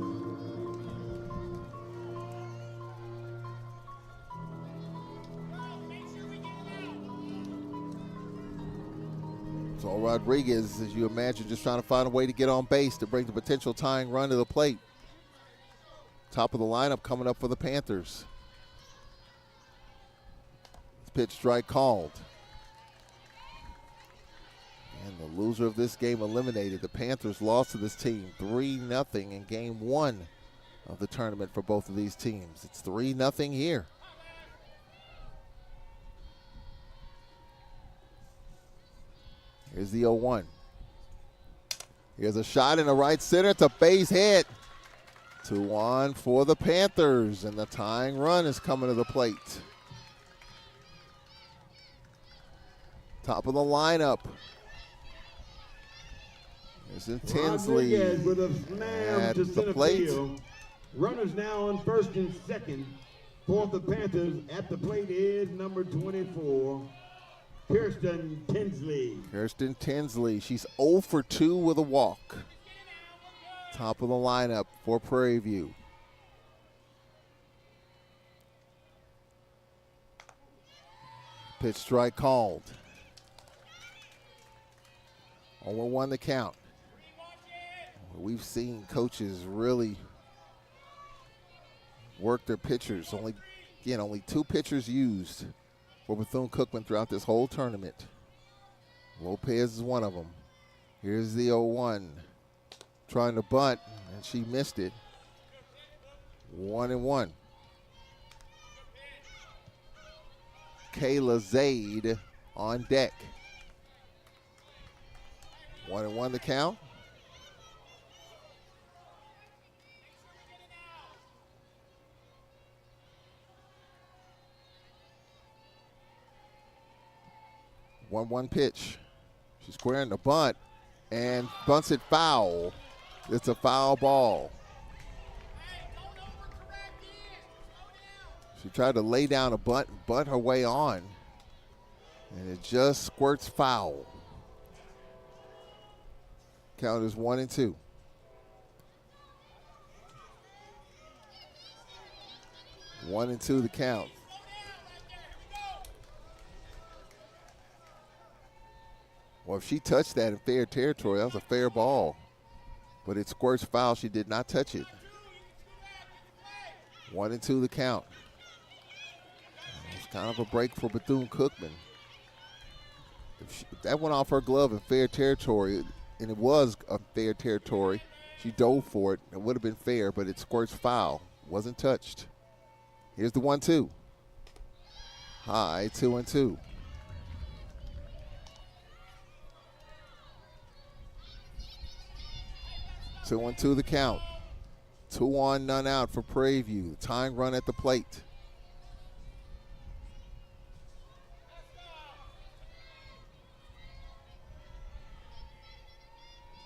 So Rodriguez, as you imagine, just trying to find a way to get on base to bring the potential tying run to the plate. Top of the lineup coming up for the Panthers. Pitch strike called. And the loser of this game eliminated. The Panthers lost to this team 3-0 in game 1 of the tournament for both of these teams. It's 3-0 here. Here's the 0-1. Here's a shot in the right center. It's a base hit. 2-1 for the Panthers, and the tying run is coming to the plate. Top of the lineup. There's Tinsley with a slam at to the center plate. field. Runners now on first and second. For the Panthers, at the plate is number 24, Kirsten Tinsley. Kirsten Tinsley, she's 0 for 2 with a walk. Top of the lineup for Prairie View. Pitch strike called. 0-1 the count. We've seen coaches really work their pitchers. Only 2 pitchers used for Bethune-Cookman throughout this whole tournament. Lopez is one of them. Here's the 0-1. Trying to bunt, and she missed it. 1-1. Kayla Zaid on deck. 1-1 the count. One pitch. She's squaring the bunt and bunts it foul. It's a foul ball. She tried to lay down a bunt and bunt her way on, and it just squirts foul. Count is 1-2. One and two the count. Well, if she touched that in fair territory, that was a fair ball. But it squirts foul. She did not touch it. 1-2 the count. It's kind of a break for Bethune-Cookman. If that went off her glove in fair territory, and it was a fair territory, she dove for it. It would have been fair, but it squirts foul. Wasn't touched. Here's the 1-2. High, 2-2. Two and two the count. 2 on, none out for Prairie View. Tying run at the plate.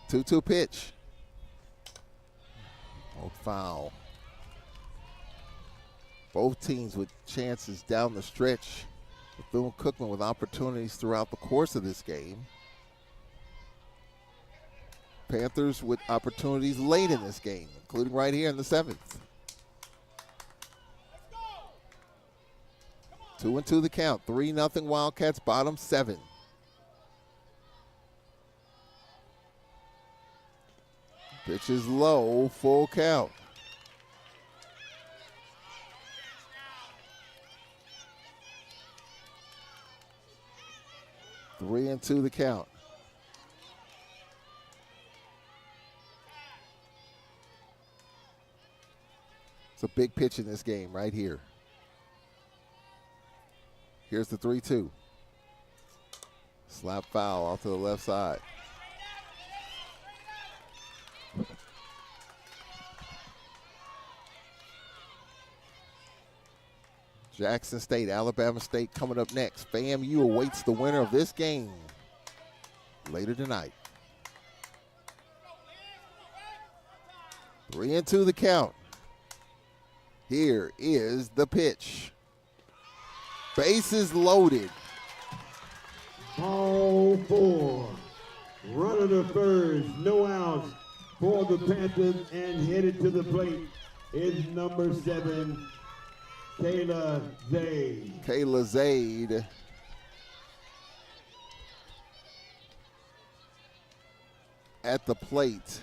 Two pitch. Oh, foul. Both teams with chances down the stretch. Bethune-Cookman with opportunities throughout the course of this game. Panthers with opportunities late in this game, including right here in the 7th. 2-2 the count. 3-0 Wildcats, bottom 7. Pitch is low, full count. Three and two the count. It's a big pitch in this game right here. Here's the 3-2. Slap foul off to the left side. Jackson State, Alabama State coming up next. FAMU awaits the winner of this game later tonight. 3-2 the count. Here is the pitch. Bases loaded. Ball 4. Runner to first, no outs for the Panthers, and headed to the plate is number 7, Kayla Zaid. Kayla Zaid. At the plate.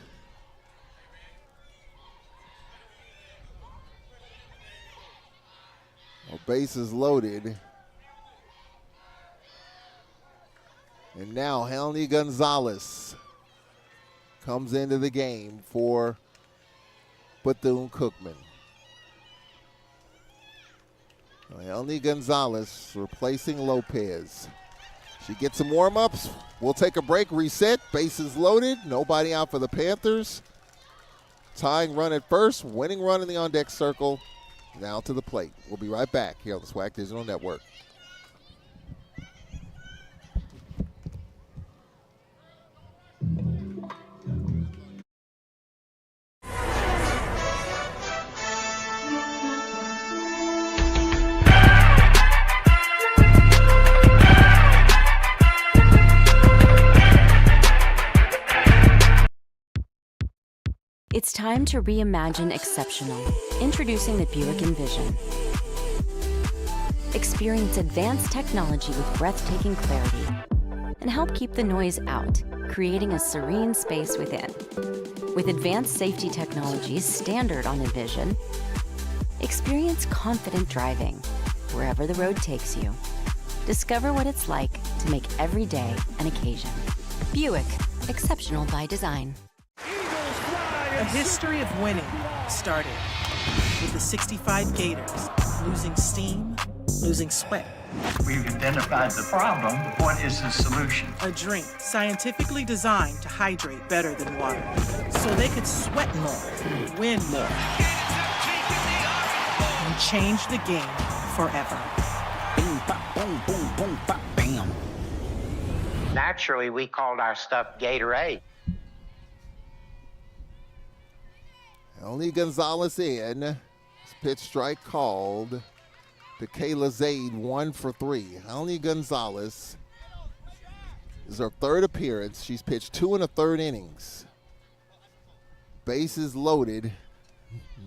Well, bases loaded. And now Helene Gonzalez comes into the game for Bethune-Cookman. Helene Gonzalez replacing Lopez. She gets some warm-ups. We'll take a break, reset. Bases loaded. Nobody out for the Panthers. Tying run at first. Winning run in the on-deck circle. Now to the plate. We'll be right back here on the SWAC Digital Network. It's time to reimagine exceptional. Introducing the Buick Envision. Experience advanced technology with breathtaking clarity and help keep the noise out, creating a serene space within. With advanced safety technologies standard on Envision, experience confident driving wherever the road takes you. Discover what it's like to make every day an occasion. Buick, exceptional by design. A history of winning started with the 65 Gators, losing steam, losing sweat. We've identified the problem. The point is the solution. A drink scientifically designed to hydrate better than water, so they could sweat more, win more, and change the game forever. Bing, bop, boom, boom, boom, bop, bam. Naturally, we called our stuff Gatorade. Only Gonzalez in. This pitch strike called to Kayla Zaid, 1 for 3. Only Gonzalez is her third appearance. She's pitched 2 1/3 innings. Bases loaded.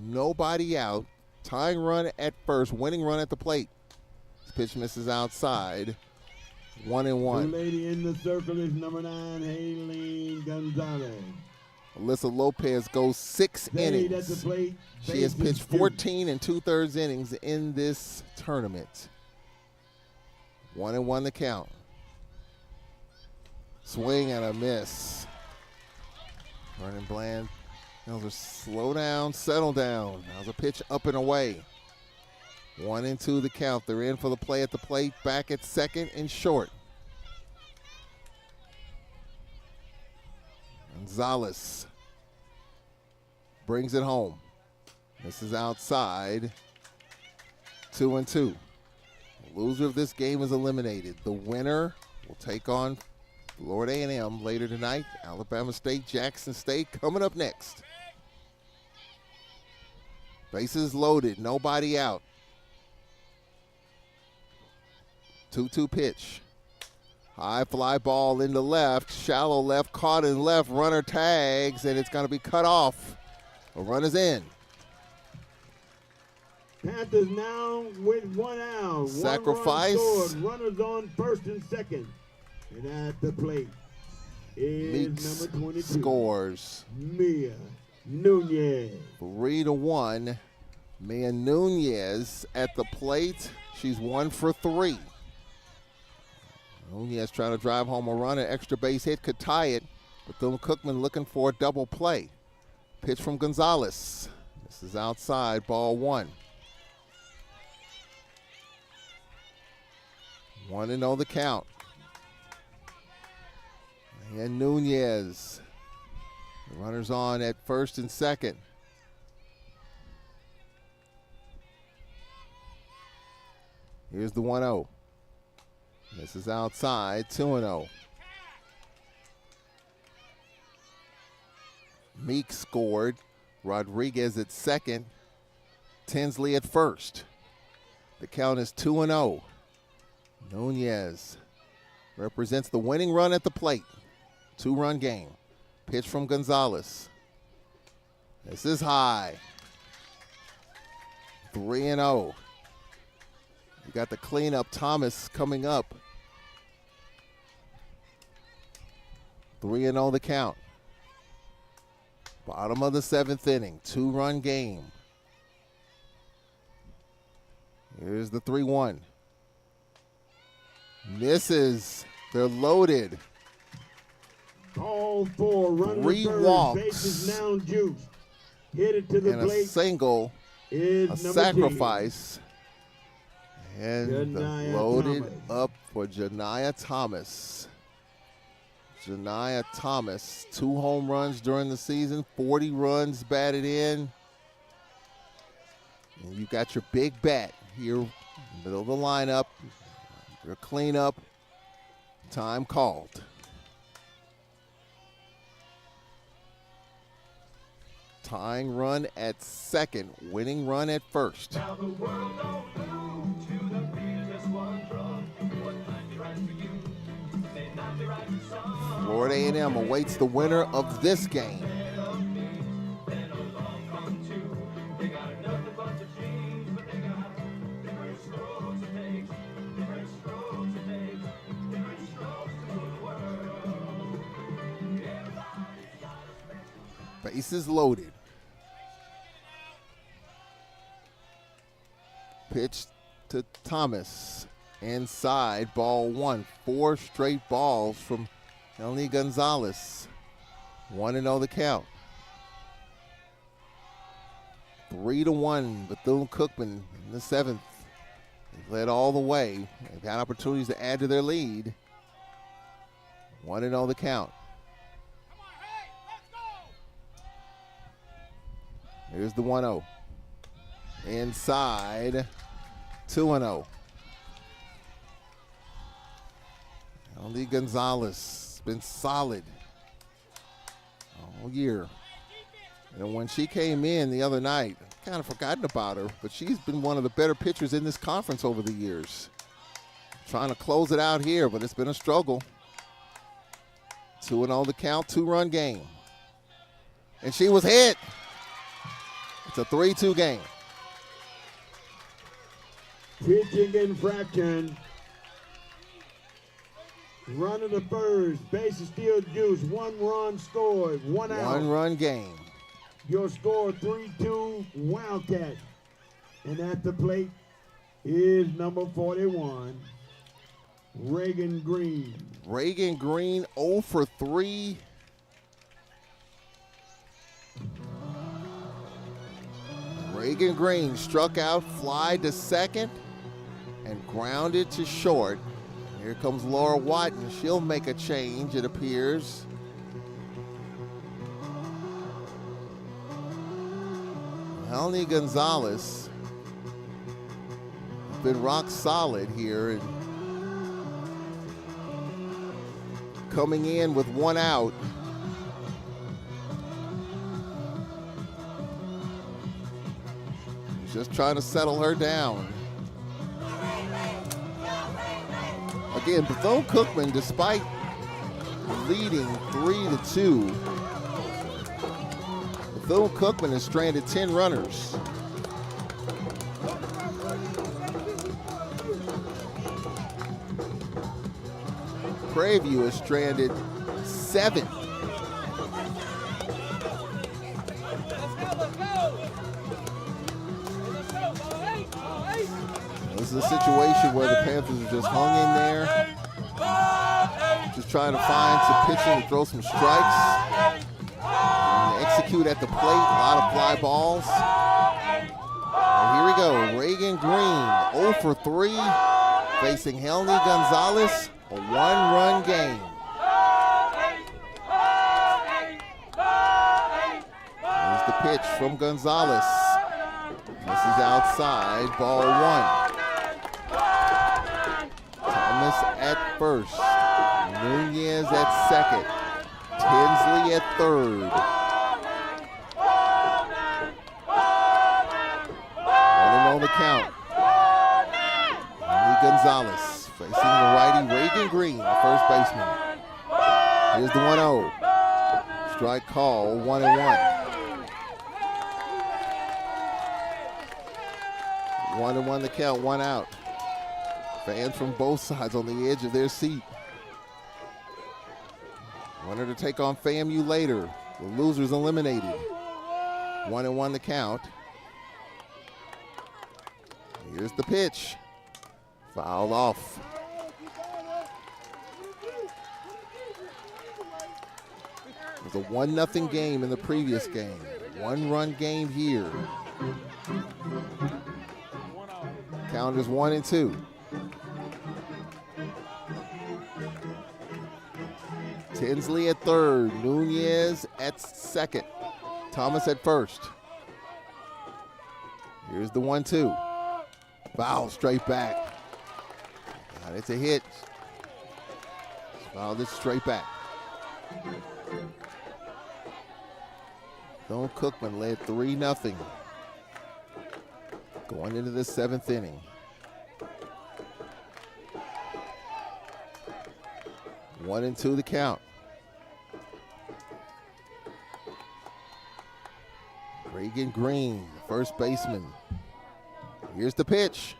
Nobody out. Tying run at first. Winning run at the plate. This pitch misses outside. 1-1. The lady in the circle is number 9, Haylene Gonzalez. Alyssa Lopez goes 6 innings. At the plate. She has pitched 14 2/3 innings in this tournament. 1-1 the count. Swing and a miss. Vernon Bland tells her slow down, settle down. Now's a pitch up and away. 1-2 the count. They're in for the play at the plate. Back at second and short. Gonzalez brings it home. This is outside. 2-2. The loser of this game is eliminated. The winner will take on Florida A&M later tonight. Alabama State, Jackson State coming up next. Bases loaded, nobody out. 2-2 pitch. High fly ball into left, shallow left, caught in left, runner tags, and it's going to be cut off. A run is in. Panthers now with 1 out. Sacrifice. 1 run scored. Runners on first and second. And at the plate is Meeks number 22. Scores. Mia Nunez. 3-1. Mia Nunez at the plate. She's 1 for 3. Nunez trying to drive home a run. An extra base hit could tie it. Bethune Cookman looking for a double play. Pitch from Gonzalez. This is outside, ball 1. 1-0 the count. And Nunez. The runners on at first and second. Here's the 1-0. This is outside, 2-0. Meek scored. Rodriguez at second. Tinsley at first. The count is 2-0. Nunez represents the winning run at the plate. 2-run game. Pitch from Gonzalez. This is high. 3-0. You got the cleanup. Thomas coming up. 3-0 the count. Bottom of the 7th inning. 2-run game. Here's the 3-1. Misses. They're loaded. Call for runner 3 first. walks. Bases now juiced. Hit it to the And plate. a single. Is A number sacrifice. And Janiyah loaded Thomas. up for Janiyah Thomas. Janiyah Thomas, 2 home runs during the season, 40 runs batted in. And you got your big bat here, middle of the lineup. Your cleanup. Time called. Tying run at second, winning run at first. Florida A&M awaits the winner of this game. Bases loaded. Pitch to Thomas. Inside, ball one. 4 straight balls from Helny Gonzalez. 1-0 the count. 3-1, Bethune Cookman in the 7th. They've led all the way. They've had opportunities to add to their lead. 1-0 the count. Here's the 1-0. Inside, 2-0. Helny Gonzalez has been solid all year. And when she came in the other night, kind of forgotten about her, but she's been one of the better pitchers in this conference over the years. Trying to close it out here, but it's been a struggle. 2-0 the count, 2-run game. And she was hit. It's a 3-2 game. Pitching infraction. Runner to first. Bases still juice. 1 run scored. 1 out. 1-run game. Your score 3-2 Wildcat. And at the plate is number 41, Reagan Green. Reagan Green 0 for 3. Reagan Green struck out, fly to second, and grounded to short. Here comes Laura Watton. She'll make a change, it appears. Helny Gonzalez has been rock solid here, and coming in with 1 out. Just trying to settle her down. Again, Bethune Cookman, despite leading 3-2, Bethune Cookman has stranded 10 runners. Prairie has stranded 7. This is a situation where the Panthers have just hung in there, just trying to find some pitching to throw some strikes, and execute at the plate, a lot of fly balls. And here we go, Reagan Green, 0 for 3, facing Helny Gonzalez, a 1-run game. Here's the pitch from Gonzalez. This is outside, ball 1. Thomas at first, Nunez at second, Tinsley at third. 1-0 the count. Helny Gonzalez facing the righty Reagan Green, the first baseman. Here's the 1-0. Strike call, 1-1. 1-1 the count, 1 out. Fans from both sides on the edge of their seat. Wanted to take on FAMU later. The losers eliminated. 1-1 the count. Here's the pitch. Fouled off. It was a 1-0 game in the previous game. 1-run game here. Count is 1-2. Tinsley at third, Nunez at second, Thomas at first. Here's the 1-2. Foul straight back. God, it's a hit. Fouled it straight back. Don Cookman led 3-0. Going into the 7th inning. 1-2 the count. Reagan Green, first baseman. Here's the pitch.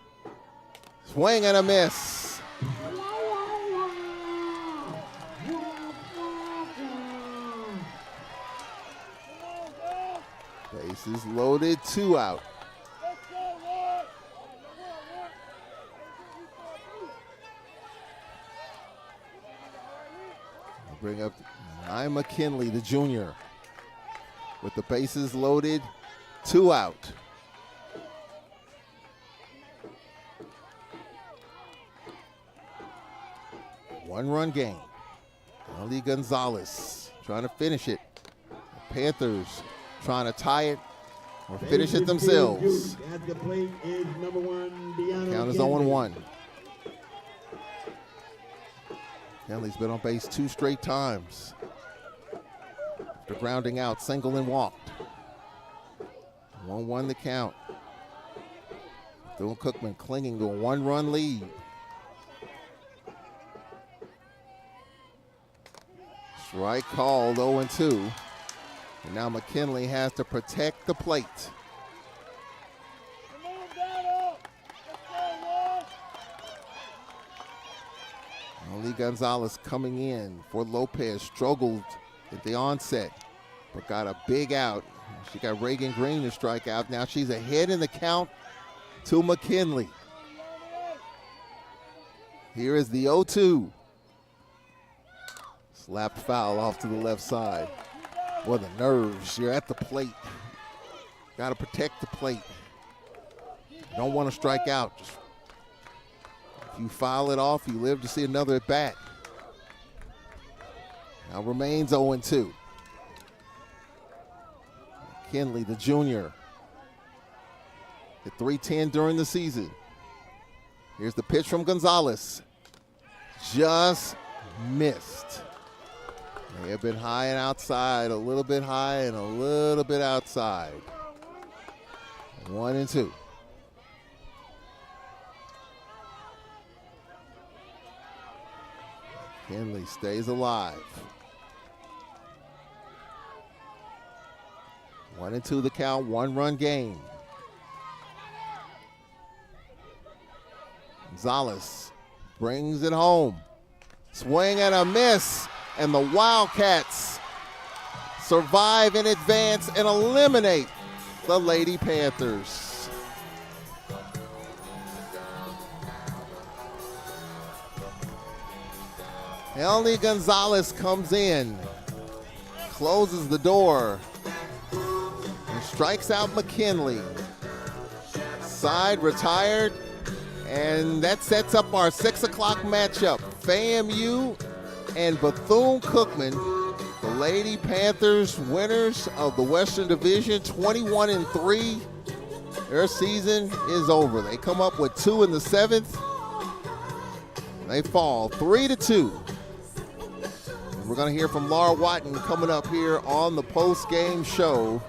Swing and a miss. Bases loaded, 2 out. We'll bring up Ryan McKinley, the junior, with the bases loaded, 2 out. One-run game. Ali Gonzalez trying to finish it. The Panthers trying to tie it or finish it themselves. At the plate is number 1, Deanna Count is 0-1. Kenley's been on base 2 straight times. After grounding out, single and walked. 1-1 the count. Bethune Cookman clinging to a 1-run lead. Strike called, 0-2. And now McKinley has to protect the plate. Ali Gonzalez coming in for Lopez. Struggled at the onset, but got a big out. She got Reagan Green to strike out. Now she's ahead in the count to McKinley. Here is the 0-2. Slapped foul off to the left side. Boy, the nerves. You're at the plate. Got to protect the plate. Don't want to strike out. Just, if you foul it off, you live to see another at bat. Now remains 0-2. McKinley, the junior, hit .310 during the season. Here's the pitch from Gonzalez. Just missed. They have been high and outside, a little bit high and a little bit outside. 1-2. Kinley stays alive. 1-2 the count, 1-run game. Gonzalez brings it home. Swing and a miss. And the Wildcats survive in advance and eliminate the Lady Panthers. Elnie Gonzalez comes in, closes the door, and strikes out McKinley. Side retired, and that sets up our 6 o'clock matchup. FAMU and Bethune-Cookman, the Lady Panthers, winners of the Western Division, 21-3. Their season is over. They come up with 2 in the 7th. They fall 3-2. And we're going to hear from Laura Watton coming up here on the post-game show,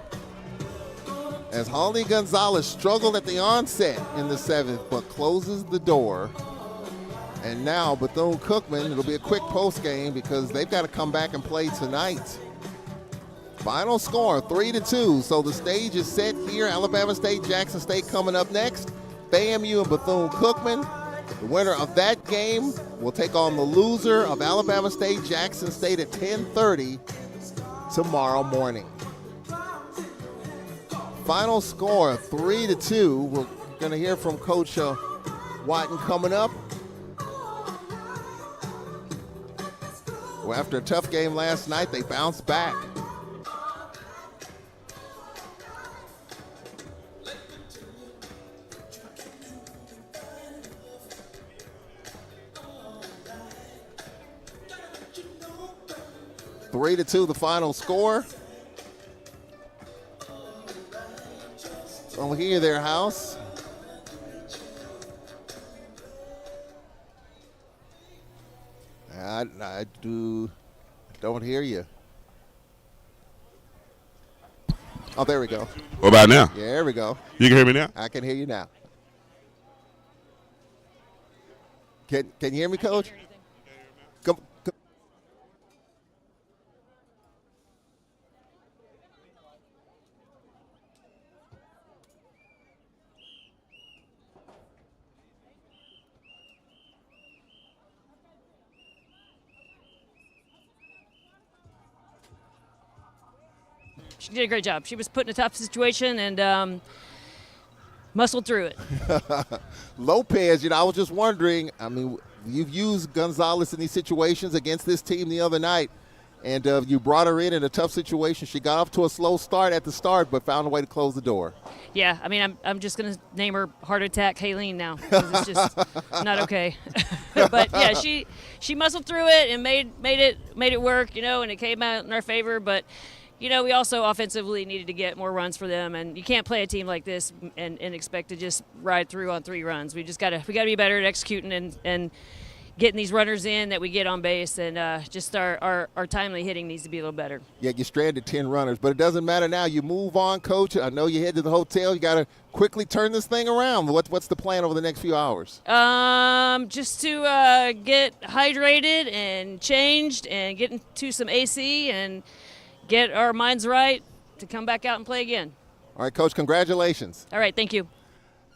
as Holly Gonzalez struggled at the onset in the 7th, but closes the door. And now Bethune-Cookman, it'll be a quick post game because they've got to come back and play tonight. Final score, 3-2. So the stage is set here. Alabama State, Jackson State coming up next. FAMU and Bethune-Cookman. The winner of that game will take on the loser of Alabama State, Jackson State at 10:30 tomorrow morning. Final score, 3-2. We're going to hear from Coach Watton coming up. Well, after a tough game last night, they bounced back. Three to 2, the final score. Over here, their house. I don't hear you. Oh, there we go. What about now? Yeah, there we go. You can hear me now? I can hear you now. Can you hear me, Coach? Come. 1 did a great job. She was put in a tough situation and muscled through it. Lopez, I was just wondering, you've used Gonzalez in these situations against this team the other night, and you brought her in a tough situation. She got off to a slow start at the start, but found a way to close the door. Yeah, I'm just going to name her Heart Attack Haleen now, because it's just not okay. But, yeah, she muscled through it and made it work, and it came out in our favor. But, we also offensively needed to get more runs for them, and you can't play a team like this and expect to just ride through on 3 runs. We got to be better at executing and getting these runners in that we get on base, and just our timely hitting needs to be a little better. Yeah, you stranded 10 runners, but it doesn't matter now. You move on, Coach. I know you head to the hotel. You got to quickly turn this thing around. What's the plan over the next few hours? Just to get hydrated and changed and get into some AC and get our minds right to come back out and play again. All right, Coach, congratulations. All right, thank you.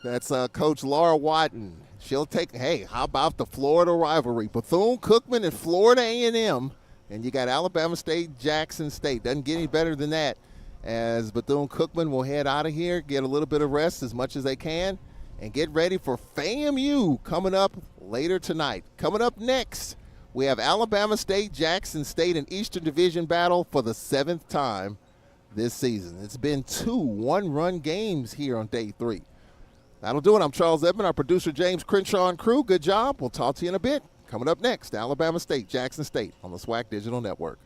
That's Coach Laura Watton. She'll take, how about the Florida rivalry? Bethune, Cookman, and Florida A&M. And you got Alabama State, Jackson State. Doesn't get any better than that, as Bethune Cookman will head out of here, get a little bit of rest as much as they can, and get ready for FAMU coming up later tonight. Coming up next, we have Alabama State, Jackson State, an Eastern Division battle for the 7th time this season. It's been 2 one-run games here on day 3. That'll do it. I'm Charles Edmond, our producer James Crenshaw and crew. Good job. We'll talk to you in a bit. Coming up next, Alabama State, Jackson State on the SWAC Digital Network.